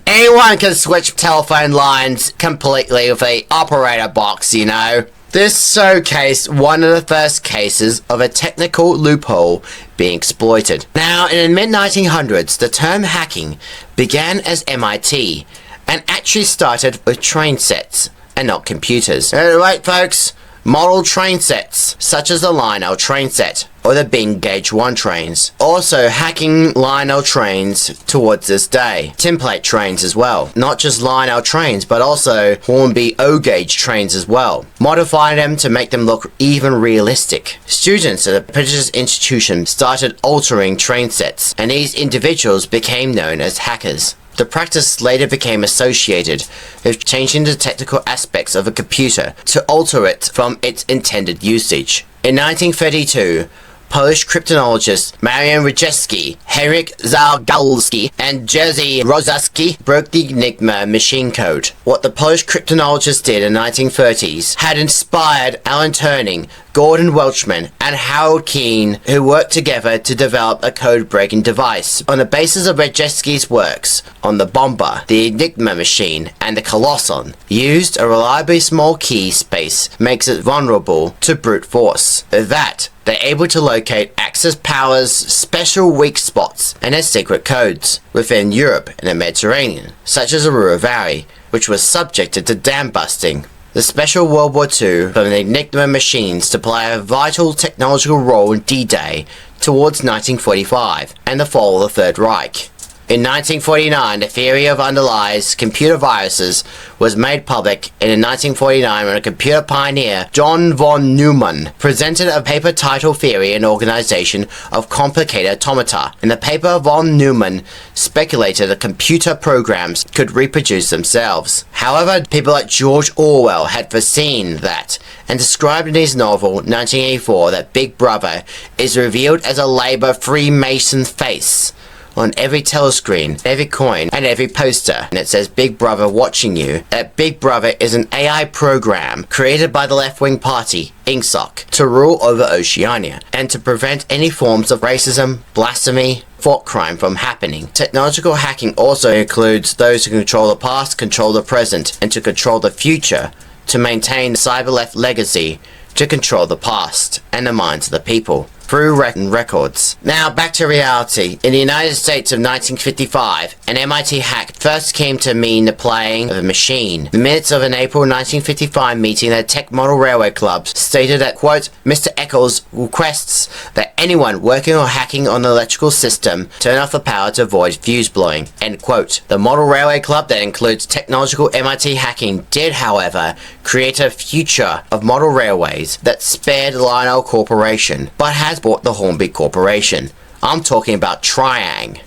Anyone can switch telephone lines completely with a operator box, you know. This showcased one of the first cases of a technical loophole being exploited. Now, in the mid-1900s, the term hacking began as MIT and actually started with train sets and not computers. Right, folks? Model train sets, such as the Lionel train set, or the Bing Gauge 1 trains. Also hacking Lionel trains towards this day. Template trains as well. Not just Lionel trains, but also Hornby O-Gauge trains as well. Modifying them to make them look even realistic. Students at the British institution started altering train sets, and these individuals became known as hackers. The practice later became associated with changing the technical aspects of a computer to alter it from its intended usage. In 1932, Polish cryptonologists Marian Rejewski, Henryk Zagalski, and Jerzy Rozacki broke the Enigma machine code. What the Polish cryptonologists did in the 1930s had inspired Alan Turing, Gordon Welchman, and Harold Keen, who worked together to develop a code-breaking device. On the basis of Rejewski's works on the Bomber, the Enigma machine, and the Colosson, used a reliably small key space makes it vulnerable to brute force. With that, they're able to locate Axis Power's special weak spots and their secret codes within Europe and the Mediterranean, such as Aurora Valley, which was subjected to dam busting. The Special World War II from the Enigma machines to play a vital technological role in D-Day towards 1945 and the fall of the Third Reich. In 1949, the theory of underlies computer viruses was made public, and in 1949 when a computer pioneer, John von Neumann, presented a paper titled Theory and Organization of Complicated Automata. In the paper, von Neumann speculated that computer programs could reproduce themselves. However, people like George Orwell had foreseen that, and described in his novel 1984 that Big Brother is revealed as a Labour Freemason face on every telescreen, every coin, and every poster. And it says Big Brother watching you. That Big Brother is an AI program created by the left-wing party, INGSOC, to rule over Oceania, and to prevent any forms of racism, blasphemy, thought crime from happening. Technological hacking also includes those who control the past, control the present, and to control the future, to maintain the cyber-left legacy, to control the past and the minds of the people through records. Now back to reality. In the United States of 1955, an MIT hack first came to mean the playing of a machine. The minutes of an April 1955 meeting at Tech Model Railway Club stated that, quote, Mr. Eccles requests that anyone working or hacking on the electrical system turn off the power to avoid fuse blowing, end quote. The Model Railway Club, that includes technological MIT hacking, did, however, create a future of model railways that spared Lionel Corporation, but has bought the Hornby Corporation. I'm talking about Triang.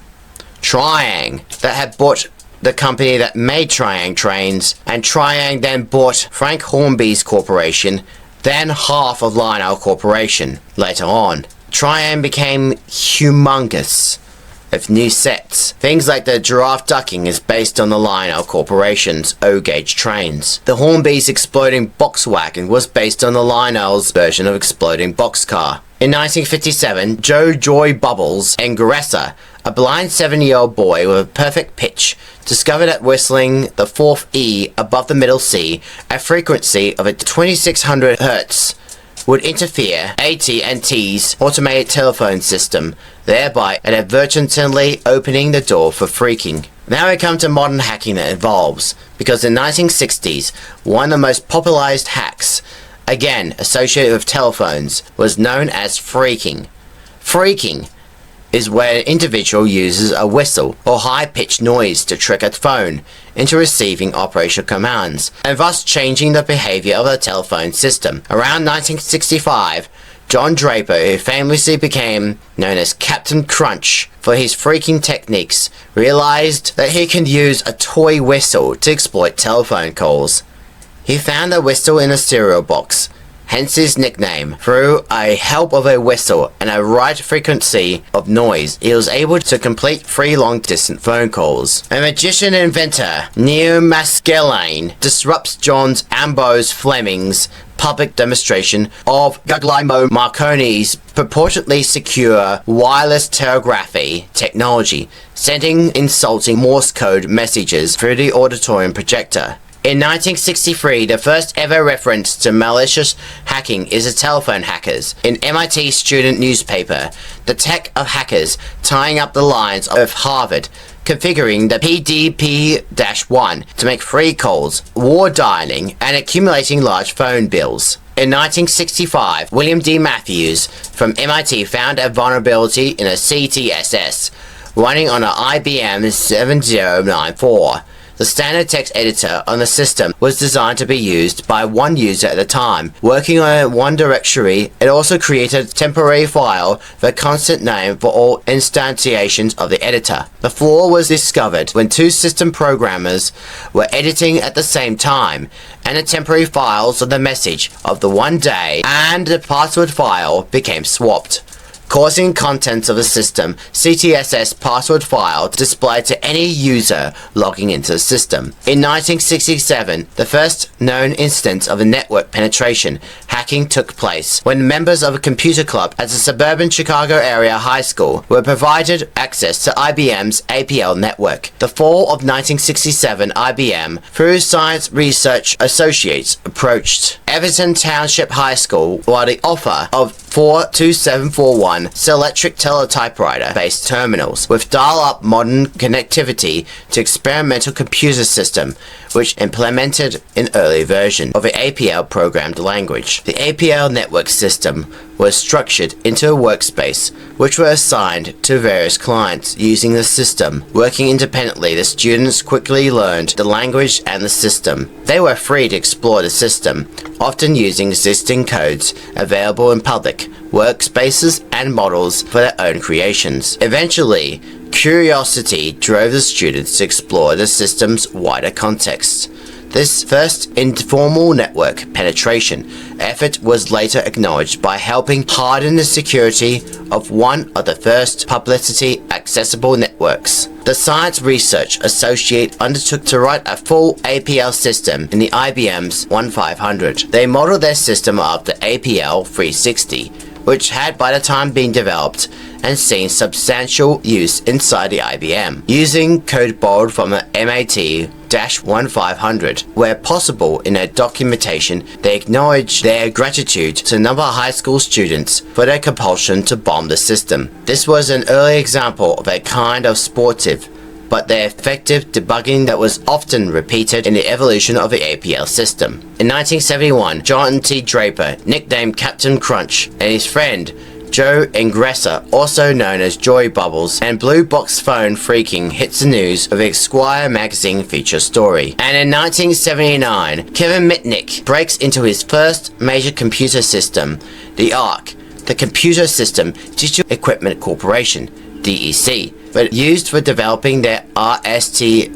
Triang, that had bought the company that made Triang trains, and Triang then bought Frank Hornby's corporation, then half of Lionel Corporation. Later on, Triang became humongous with new sets. Things like the giraffe ducking is based on the Lionel Corporation's O-gauge trains. The Hornby's exploding box wagon was based on the Lionel's version of exploding boxcar. In 1957, Joe Joy Bubbles Engressa, a blind 7-year-old boy with a perfect pitch, discovered that whistling the fourth E above the middle C at frequency of 2600 Hz would interfere AT&T's automated telephone system, thereby inadvertently opening the door for phreaking. Now we come to modern hacking that evolves, because in the 1960s, one of the most popularized hacks, again associated with telephones, was known as phreaking. Phreaking is where an individual uses a whistle or high-pitched noise to trick a phone into receiving operational commands, and thus changing the behavior of the telephone system. Around 1965, John Draper, who famously became known as Captain Crunch for his phreaking techniques, realized that he can use a toy whistle to exploit telephone calls. He found a whistle in a cereal box, hence his nickname. Through a help of a whistle and a right frequency of noise, he was able to complete 3 long-distance phone calls. A magician inventor, Neil Maskelyne, disrupts John Ambrose Fleming's public demonstration of Guglielmo Marconi's purportedly secure wireless telegraphy technology, sending insulting Morse code messages through the auditorium projector. In 1963, the first ever reference to malicious hacking is the telephone hackers in MIT student newspaper, The Tech of Hackers, tying up the lines of Harvard, configuring the PDP-1 to make free calls, war dialing, and accumulating large phone bills. In 1965, William D. Matthews from MIT found a vulnerability in a CTSS running on an IBM 7094. The standard text editor on the system was designed to be used by one user at a time. Working on one directory, it also created a temporary file with a constant name for all instantiations of the editor. The flaw was discovered when 2 system programmers were editing at the same time, and the temporary files of the message of the one day and the password file became swapped. causing contents of the system CTSS password file to display to any user logging into the system. In 1967, the first known instance of a network penetration hacking took place when members of a computer club at a suburban Chicago area high school were provided access to IBM's APL network. The fall of 1967, IBM, through Science Research Associates, approached Everton Township High School while the offer of 42741 Selectric teletypewriter-based terminals with dial-up modern connectivity to experimental computer system, which implemented an early version of the APL programmed language. The APL network system was structured into a workspace which were assigned to various clients using the system. Working independently, the students quickly learned the language and the system. They were free to explore the system, often using existing codes available in public workspaces and models for their own creations. Eventually, curiosity drove the students to explore the system's wider context. This first informal network penetration effort was later acknowledged by helping harden the security of one of the first publicity accessible networks. The Science Research Associate undertook to write a full APL system in the IBM's 1500. They modeled their system after APL 360, which had by the time been developed and seen substantial use inside the IBM, using code borrowed from the MAT-1500. Where possible in their documentation, they acknowledged their gratitude to a number of high school students for their compulsion to bomb the system. This was an early example of a kind of sportive but their effective debugging that was often repeated in the evolution of the APL system. In 1971, Jonathan T. Draper, nicknamed Captain Crunch, and his friend Joe Ingresser, also known as Joy Bubbles, and Blue Box Phone Freaking hits the news of the Esquire magazine feature story. And in 1979, Kevin Mitnick breaks into his first major computer system, the ARC, the Computer System Digital Equipment Corporation, DEC, but used for developing their RSTS-E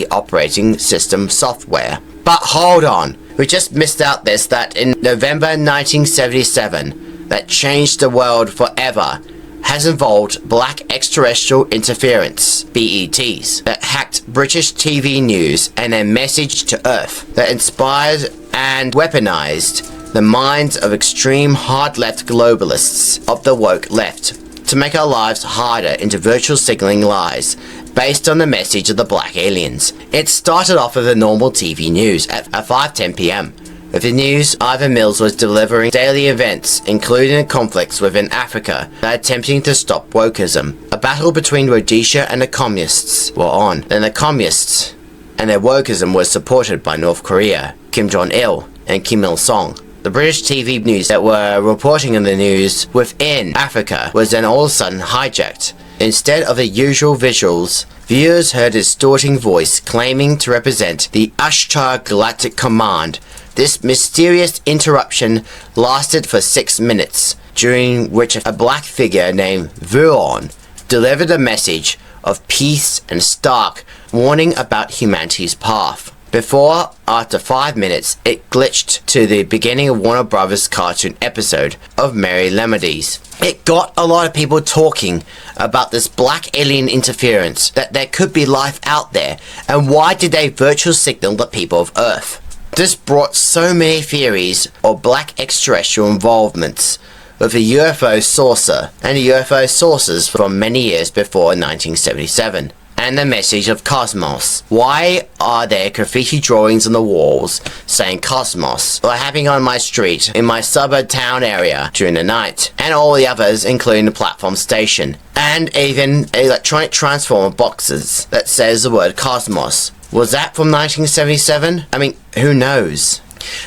operating system software. But hold on, we just missed out this that in November 1977, that changed the world forever, has involved black extraterrestrial interference, BETs, that hacked British TV news and their message to Earth, that inspired and weaponized the minds of extreme hard-left globalists of the woke left to make our lives harder into virtual signaling lies based on the message of the black aliens. It started off with the normal TV news at 5:10 p.m. With the news, Ivan Mills was delivering daily events, including the conflicts within Africa that are attempting to stop wokeism. A battle between Rhodesia and the communists were on. Then the communists and their wokeism was supported by North Korea, Kim Jong-il, and Kim Il-sung. The British TV news that were reporting on the news within Africa was then all of a sudden hijacked. Instead of the usual visuals, viewers heard a distorting voice claiming to represent the Ashtar Galactic Command. This mysterious interruption lasted for 6 minutes, during which a black figure named Vuon delivered a message of peace and stark warning about humanity's path. Before, after 5 minutes, it glitched to the beginning of Warner Brothers cartoon episode of Merry Lemonies. It got a lot of people talking about this black alien interference, that there could be life out there, and why did they virtual signal the people of Earth? This brought so many theories of black extraterrestrial involvements with the UFO saucer and the UFO saucers from many years before 1977. And the message of Cosmos. Why are there graffiti drawings on the walls saying Cosmos, or happening on my street in my suburb town area during the night, and all the others including the platform station, and even electronic transformer boxes that says the word Cosmos? Was that from 1977? I mean, who knows?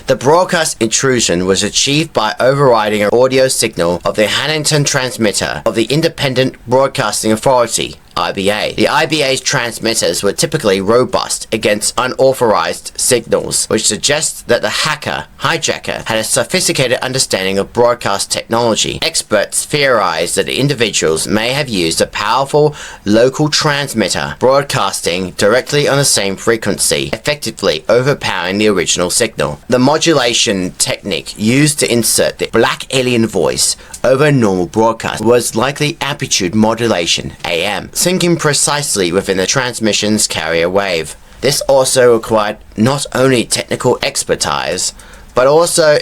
The broadcast intrusion was achieved by overriding an audio signal of the Hannington transmitter of the Independent Broadcasting Authority, IBA. The IBA's transmitters were typically robust against unauthorized signals, which suggests that the hijacker, had a sophisticated understanding of broadcast technology. Experts theorize that the individuals may have used a powerful local transmitter broadcasting directly on the same frequency, effectively overpowering the original signal. The modulation technique used to insert the black alien voice over a normal broadcast was likely amplitude modulation, AM, syncing precisely within the transmission's carrier wave. This also required not only technical expertise, but also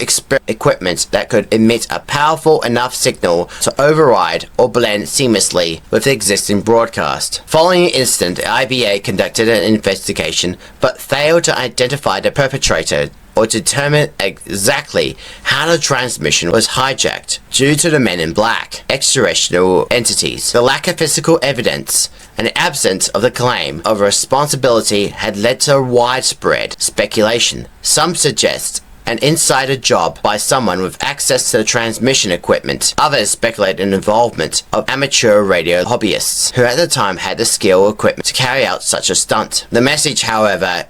equipment that could emit a powerful enough signal to override or blend seamlessly with the existing broadcast. Following the incident, the IBA conducted an investigation but failed to identify the perpetrator or determine exactly how the transmission was hijacked due to the Men in Black, extraterrestrial entities. The lack of physical evidence and the absence of the claim of responsibility had led to widespread speculation. Some suggest an insider job by someone with access to the transmission equipment. Others speculate in involvement of amateur radio hobbyists who at the time had the skill or equipment to carry out such a stunt. The message, however,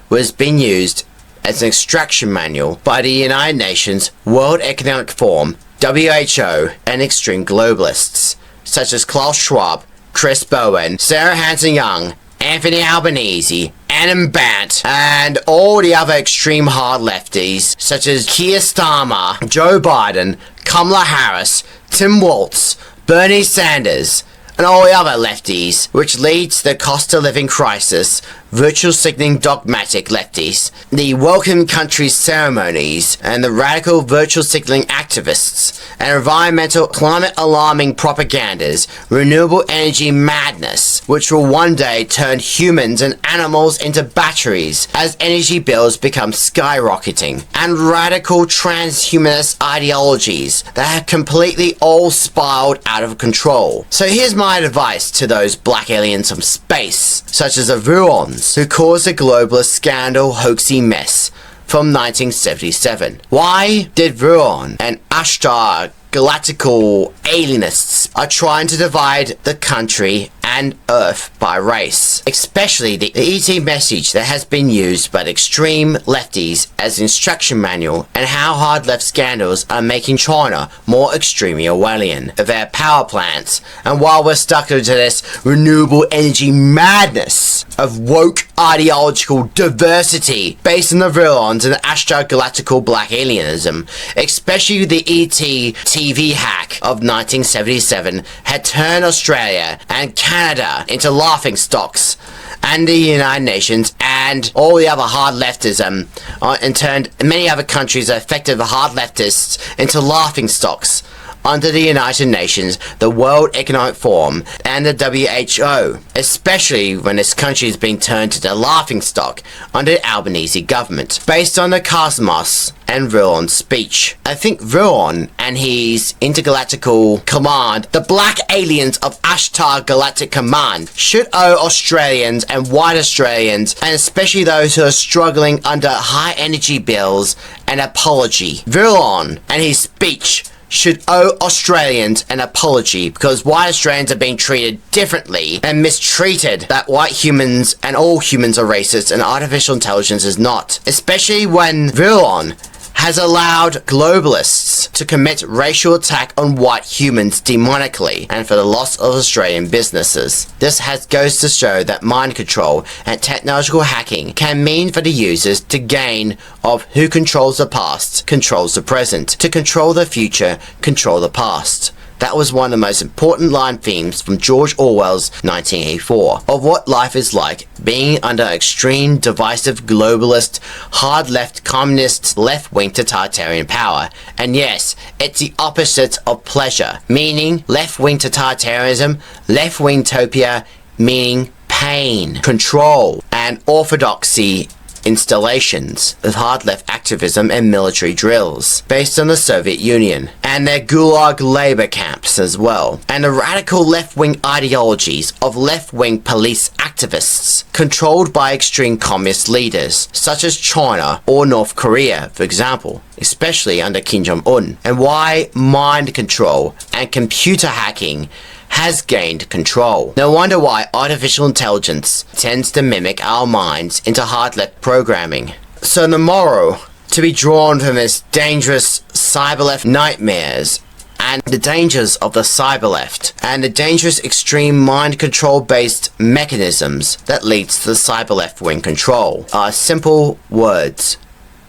was being used as an extraction manual by the United Nations, World Economic Forum, WHO, and extreme globalists such as Klaus Schwab, Chris Bowen, Sarah Hanson-Young, Anthony Albanese, Adam Bant, and all the other extreme hard lefties such as Keir Starmer, Joe Biden, Kamala Harris, Tim Walz, Bernie Sanders, and all the other lefties, which leads to the cost of living crisis, virtual signaling dogmatic lefties, the welcome country ceremonies, and the radical virtual signaling activists, and environmental climate alarming propagandas, renewable energy madness, which will one day turn humans and animals into batteries as energy bills become skyrocketing, and radical transhumanist ideologies that have completely all spiraled out of control. So here's my advice to those black aliens from space, such as the Vurons, who caused a globalist scandal hoaxy mess from 1977. Why did Vuron and Ashtar galactical alienists are trying to divide the country and Earth by race, especially the ET message that has been used by the extreme lefties as an instruction manual, and how hard left scandals are making China more extremely Orwellian of their power plants. And while we're stuck into this renewable energy madness of woke ideological diversity based on the Vurons and the Ashtar galactical black alienism, especially the ET TV hack of 1977 had turned Australia and Canada into laughing stocks, and the United Nations and all the other hard leftism, and turned many other countries that affected the hard leftists into laughing stocks under the United Nations, the World Economic Forum, and the WHO, especially when this country is being turned to the laughingstock under the Albanese government, based on the Cosmos and Vuron's speech. I think Vuron and his intergalactical command, the Black Aliens of Ashtar Galactic Command, should owe Australians and white Australians, and especially those who are struggling under high energy bills, an apology. Vuron and his speech should owe Australians an apology, because white Australians are being treated differently and mistreated that white humans and all humans are racist and artificial intelligence is not. Especially when Vuron has allowed globalists to commit racial attack on white humans demonically and for the loss of Australian businesses. This goes to show that mind control and technological hacking can mean for the users to gain of who controls the past, controls the present, to control the future, control the past. That was one of the most important line themes from George Orwell's 1984 of what life is like being under extreme, divisive, globalist, hard-left, communist, left-wing totalitarian power. And yes, it's the opposite of pleasure, meaning left-wing totalitarianism, left-wing utopia, meaning pain, control, and orthodoxy installations of hard left activism and military drills based on the Soviet Union and their gulag labor camps as well, and the radical left-wing ideologies of left-wing police activists controlled by extreme communist leaders such as China or North Korea, for example, especially under Kim Jong-un, and why mind control and computer hacking has gained control. No wonder why artificial intelligence tends to mimic our minds into hard left programming. So the moral to be drawn from this dangerous cyber left nightmares and the dangers of the cyber left and the dangerous extreme mind control based mechanisms that leads to the cyber left wing control are simple words: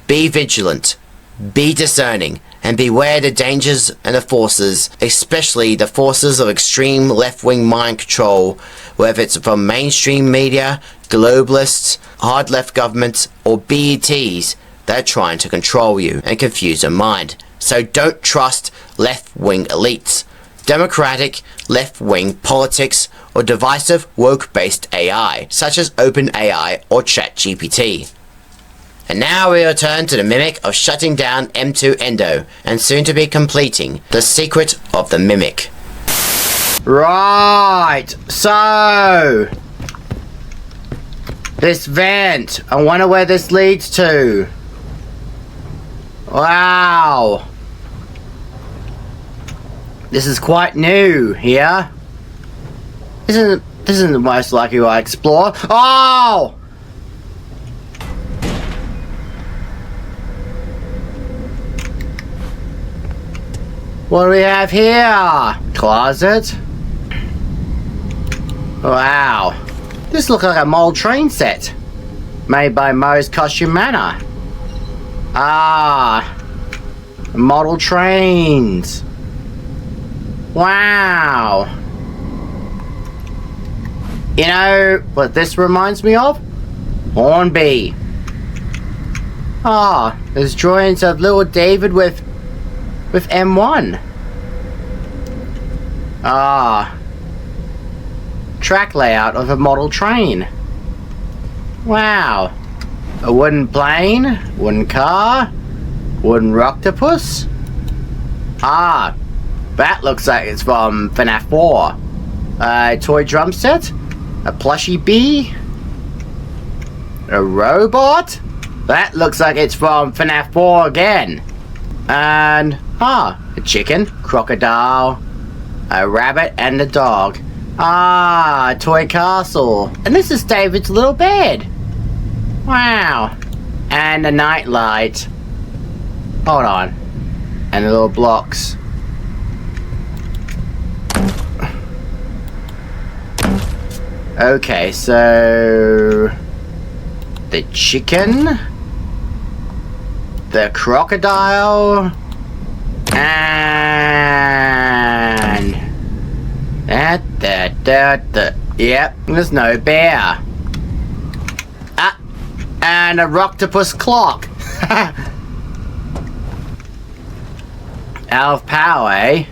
be vigilant, be discerning, and beware the dangers and the forces, especially the forces of extreme left-wing mind control, whether it's from mainstream media, globalists, hard left governments, or BETs that are trying to control you and confuse your mind. So don't trust left-wing elites, democratic left-wing politics, or divisive woke-based AI, such as OpenAI or ChatGPT. And now we return to the mimic of shutting down M2 Endo, and soon to be completing the secret of the mimic. Right, so this vent, I wonder where this leads to. Wow, this is quite new here. This isn't the most likely I explore. Oh! What do we have here? Closet. Wow. This looks like a model train set. Made by Moe's Costume Manor. Ah. Model trains. Wow. You know what this reminds me of? Hornby. Ah, there's drawings of little David with M1. Ah. Track layout of a model train. Wow. A wooden plane, wooden car, wooden octopus. Ah. That looks like it's from FNAF 4. A toy drum set, a plushie bee, a robot. That looks like it's from FNAF 4 again. And a chicken, crocodile, a rabbit, and a dog. A toy castle. And this is David's little bed. Wow. And a night light. Hold on. And the little blocks. Okay, so the chicken, the crocodile, and yep, there's no bear. And a octopus clock. Out of power, eh?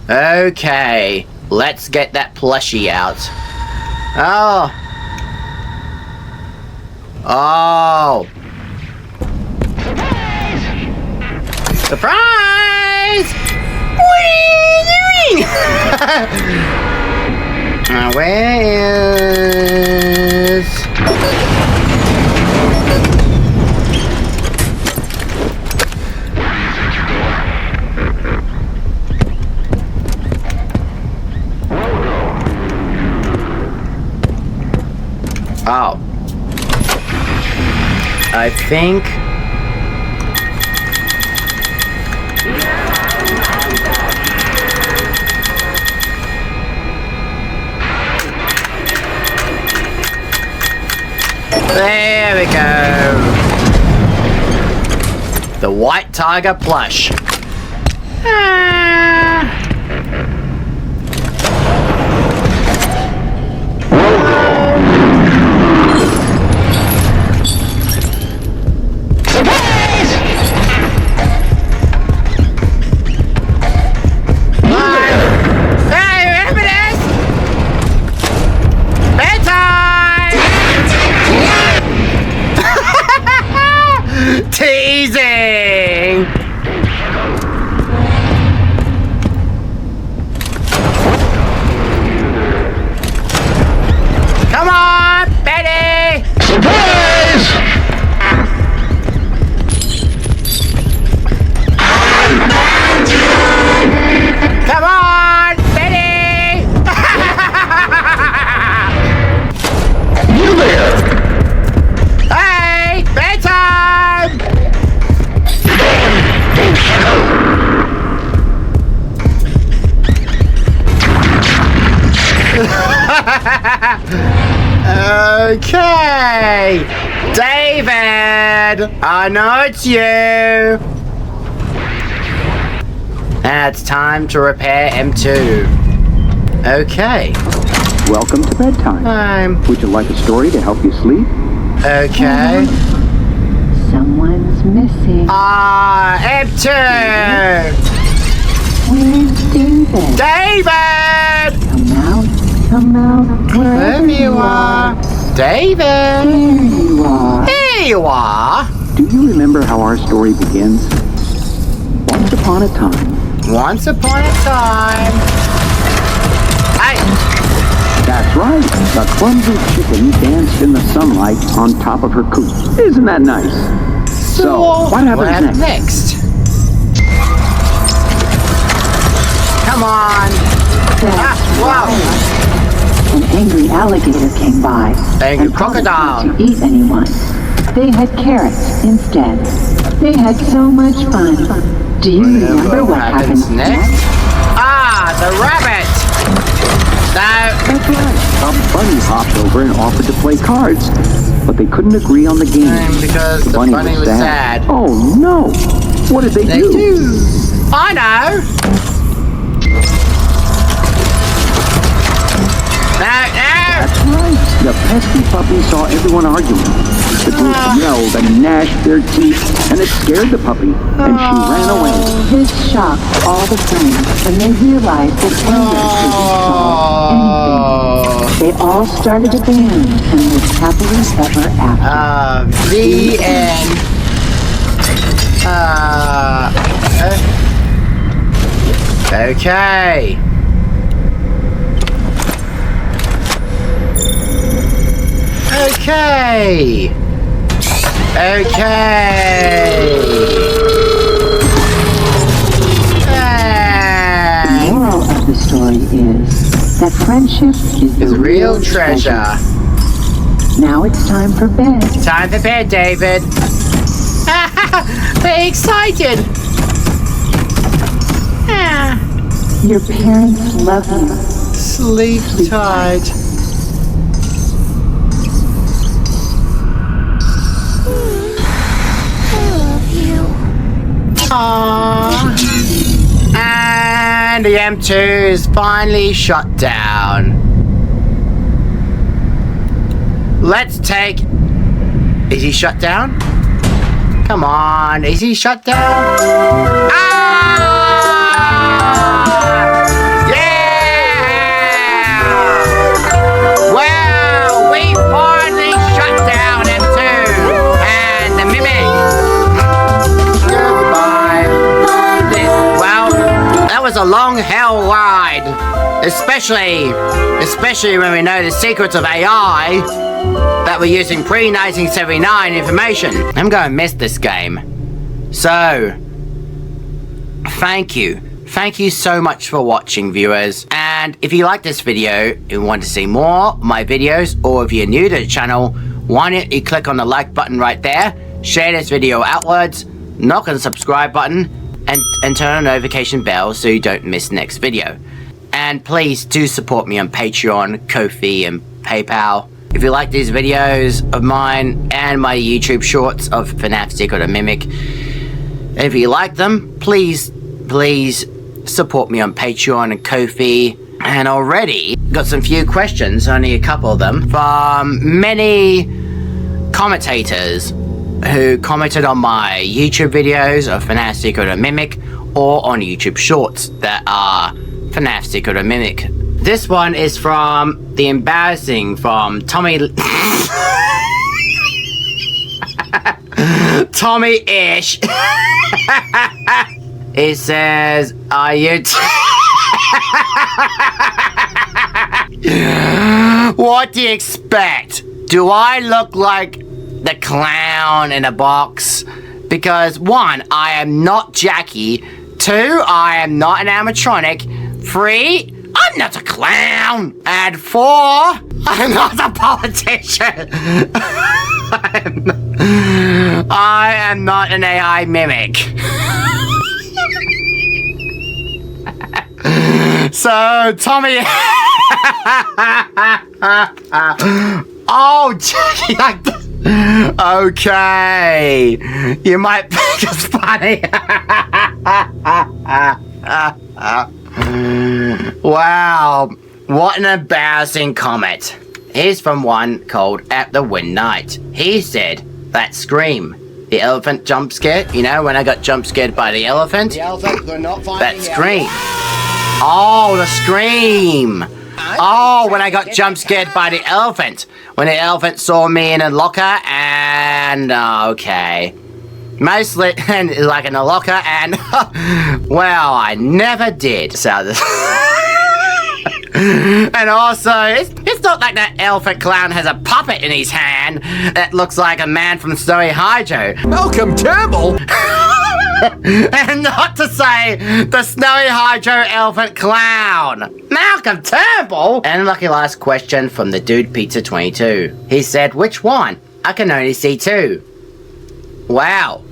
Okay, let's get that plushie out. Oh. Oh. Surprise! What are you doing? Where is... Oh. I think... There we go. The white tiger plush. Teasing! Come on, Betty! Surprise! Come on, Betty! You there! Hey, bedtime! Okay, David, I know it's you. And it's time to repair M2. Okay. Welcome to bedtime. Would you like a story to help you sleep? Okay. Someone's missing. M2! Where's David? David! Come out, wherever you are. David! Here you are. Here you are. Do you remember how our story begins? Once upon a time. Once upon a time. Hey! That's right. The clumsy chicken danced in the sunlight on top of her coop. Isn't that nice? So, what happens next? Come on. Wow. An angry alligator came by. Angry crocodile. Not to eat anyone. They had carrots instead. They had so much fun. Do you remember what happens next? The rabbit. That's right. A bunny hopped over and offered to play cards, but they couldn't agree on the game. Because the bunny was sad. Oh no! What did they do? I know. That's right. The pesky puppy saw everyone arguing. The group yelled and gnashed their teeth, and it scared the puppy, and she ran away. This shocked all the friends when they realized that anger couldn't solve anything. They all started a band and lived happily ever after. The end. Okay. Okay. The moral of the story is that friendship is the real treasure. Now it's time for bed. Time for bed, David. Very excited. Your parents love you. Sleep tight. And the M2 is finally shut down. Let's take... Is he shut down? Come on, is he shut down? Yeah! Well, we finally shut down M2 and the mimic. Goodbye. Well, that was a long hell ride. Especially when we know the secrets of AI that we're using pre-1979 information. I'm going to miss this game. So, thank you. Thank you so much for watching, viewers. And if you like this video and want to see more of my videos, or if you're new to the channel, why don't you click on the like button right there, share this video outwards, knock on the subscribe button, and turn on the notification bell so you don't miss next video. And please do support me on Patreon, Ko-fi, and PayPal. If you like these videos of mine and my YouTube shorts of FNAF Secret of Mimic, if you like them, please support me on Patreon and Ko-fi. And already got some few questions, only a couple of them, from many commentators who commented on my YouTube videos of FNAF Secret of Mimic, or on YouTube shorts that are FNAF Secret of Mimic. This one is from the embarrassing from Tommy Tommy Ish. It says, are you what do you expect? Do I look like the clown in a box? Because 1, I am not Jackie. 2, I am not an animatronic. 3, I'm not a clown. And 4, I'm not a politician. I am not an AI mimic. So, Tommy... Oh, Jackie, like this. Okay. You might think it's funny. Wow, what an embarrassing comment. Here's from one called At the Wind Night. He said, that scream. The elephant jump scare. You know, when I got jump scared by the elephant? The elephant could not find That me scream. Oh, the scream. Oh, when I got jump scared by the elephant. When the elephant saw me in a locker and... okay. Mostly like in a locker and... well, I never did. So this... and also, it's not like that elephant clown has a puppet in his hand that looks like a man from Snowy Hydro. Malcolm Turnbull? And not to say the Snowy Hydro elephant clown. Malcolm Turnbull? And lucky last question from the Dude Pizza 22. He said, which one? I can only see two. Wow.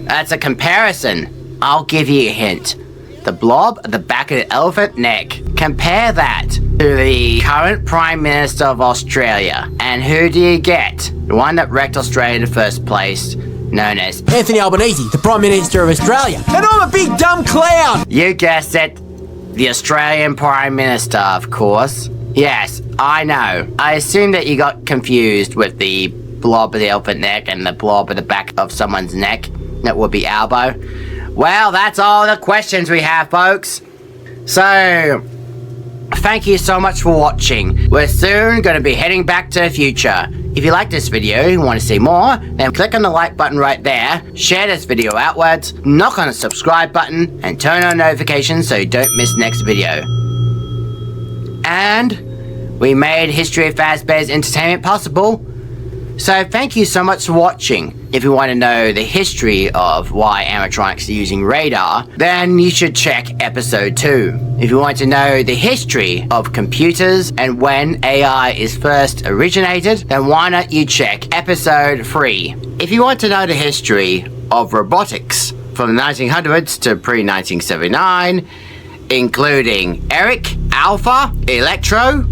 That's a comparison. I'll give you a hint. The blob at the back of the elephant neck. Compare that to the current Prime Minister of Australia. And who do you get? The one that wrecked Australia in the first place, known as Anthony Albanese, the Prime Minister of Australia. And I'm a big dumb clown! You guessed it. The Australian Prime Minister, of course. Yes, I know. I assume that you got confused with the blob of the elephant neck and the blob at the back of someone's neck. That would be Albo. Well, that's all the questions we have, folks. So, thank you so much for watching. We're soon going to be heading back to the future. If you like this video and want to see more, then click on the like button right there, share this video outwards, knock on the subscribe button, and turn on notifications so you don't miss next video. And we made History of Fazbears Entertainment possible. So thank you so much for watching. If you want to know the history of why animatronics are using radar, then you should check episode 2. If you want to know the history of computers and when AI is first originated, then why not you check episode 3. If you want to know the history of robotics from the 1900s to pre-1979, including Eric, Alpha, Electro,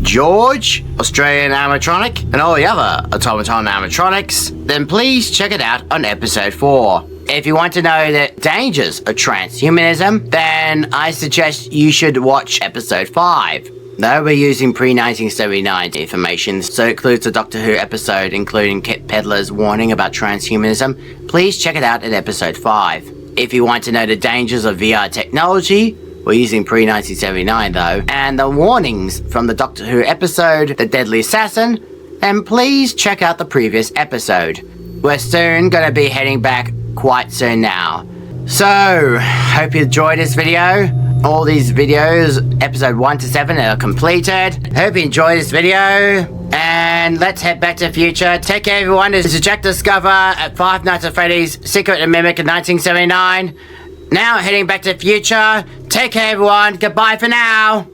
George, Australian animatronic, and all the other automaton animatronics, then please check it out on episode 4. If you want to know the dangers of transhumanism, then I suggest you should watch episode 5. Though we're using pre-1979 information, so it includes the Doctor Who episode including Kit Pedler's warning about transhumanism, please check it out in episode 5. If you want to know the dangers of VR technology, we're using pre-1979 though, and the warnings from the Doctor Who episode, The Deadly Assassin, then please check out the previous episode. We're soon going to be heading back quite soon now. So, hope you enjoyed this video. All these videos, episode 1 to 7, are completed. Hope you enjoyed this video. And let's head back to the future. Take care everyone. This is Jack Discover at Five Nights at Freddy's Secret and Mimic in 1979. Now heading back to the future. Take care everyone. Goodbye for now.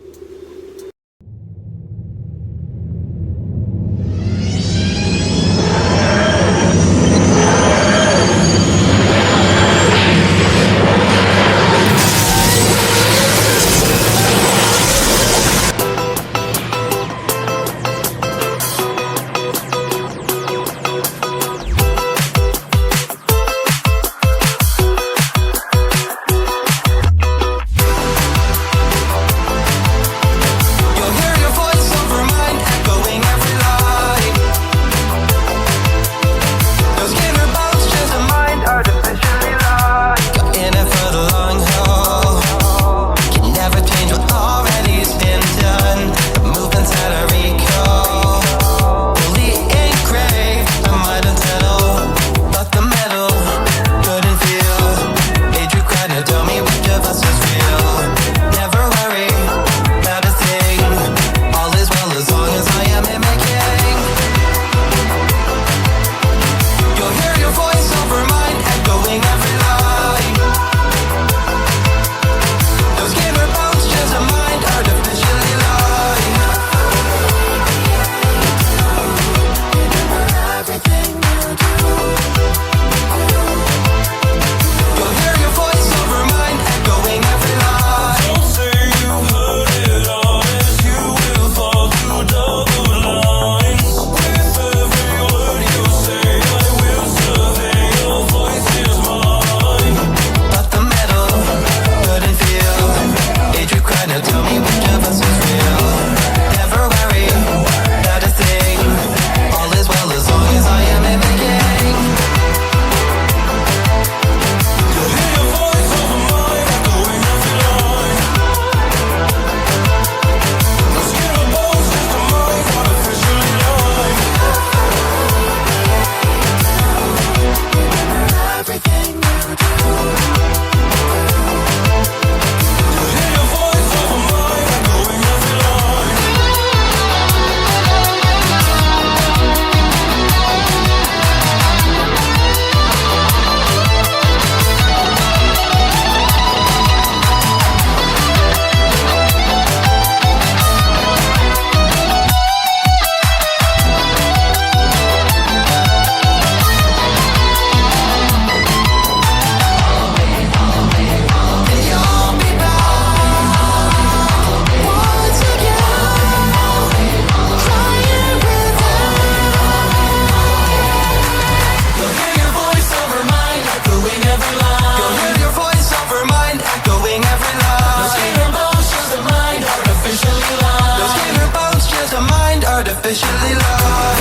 officially lost.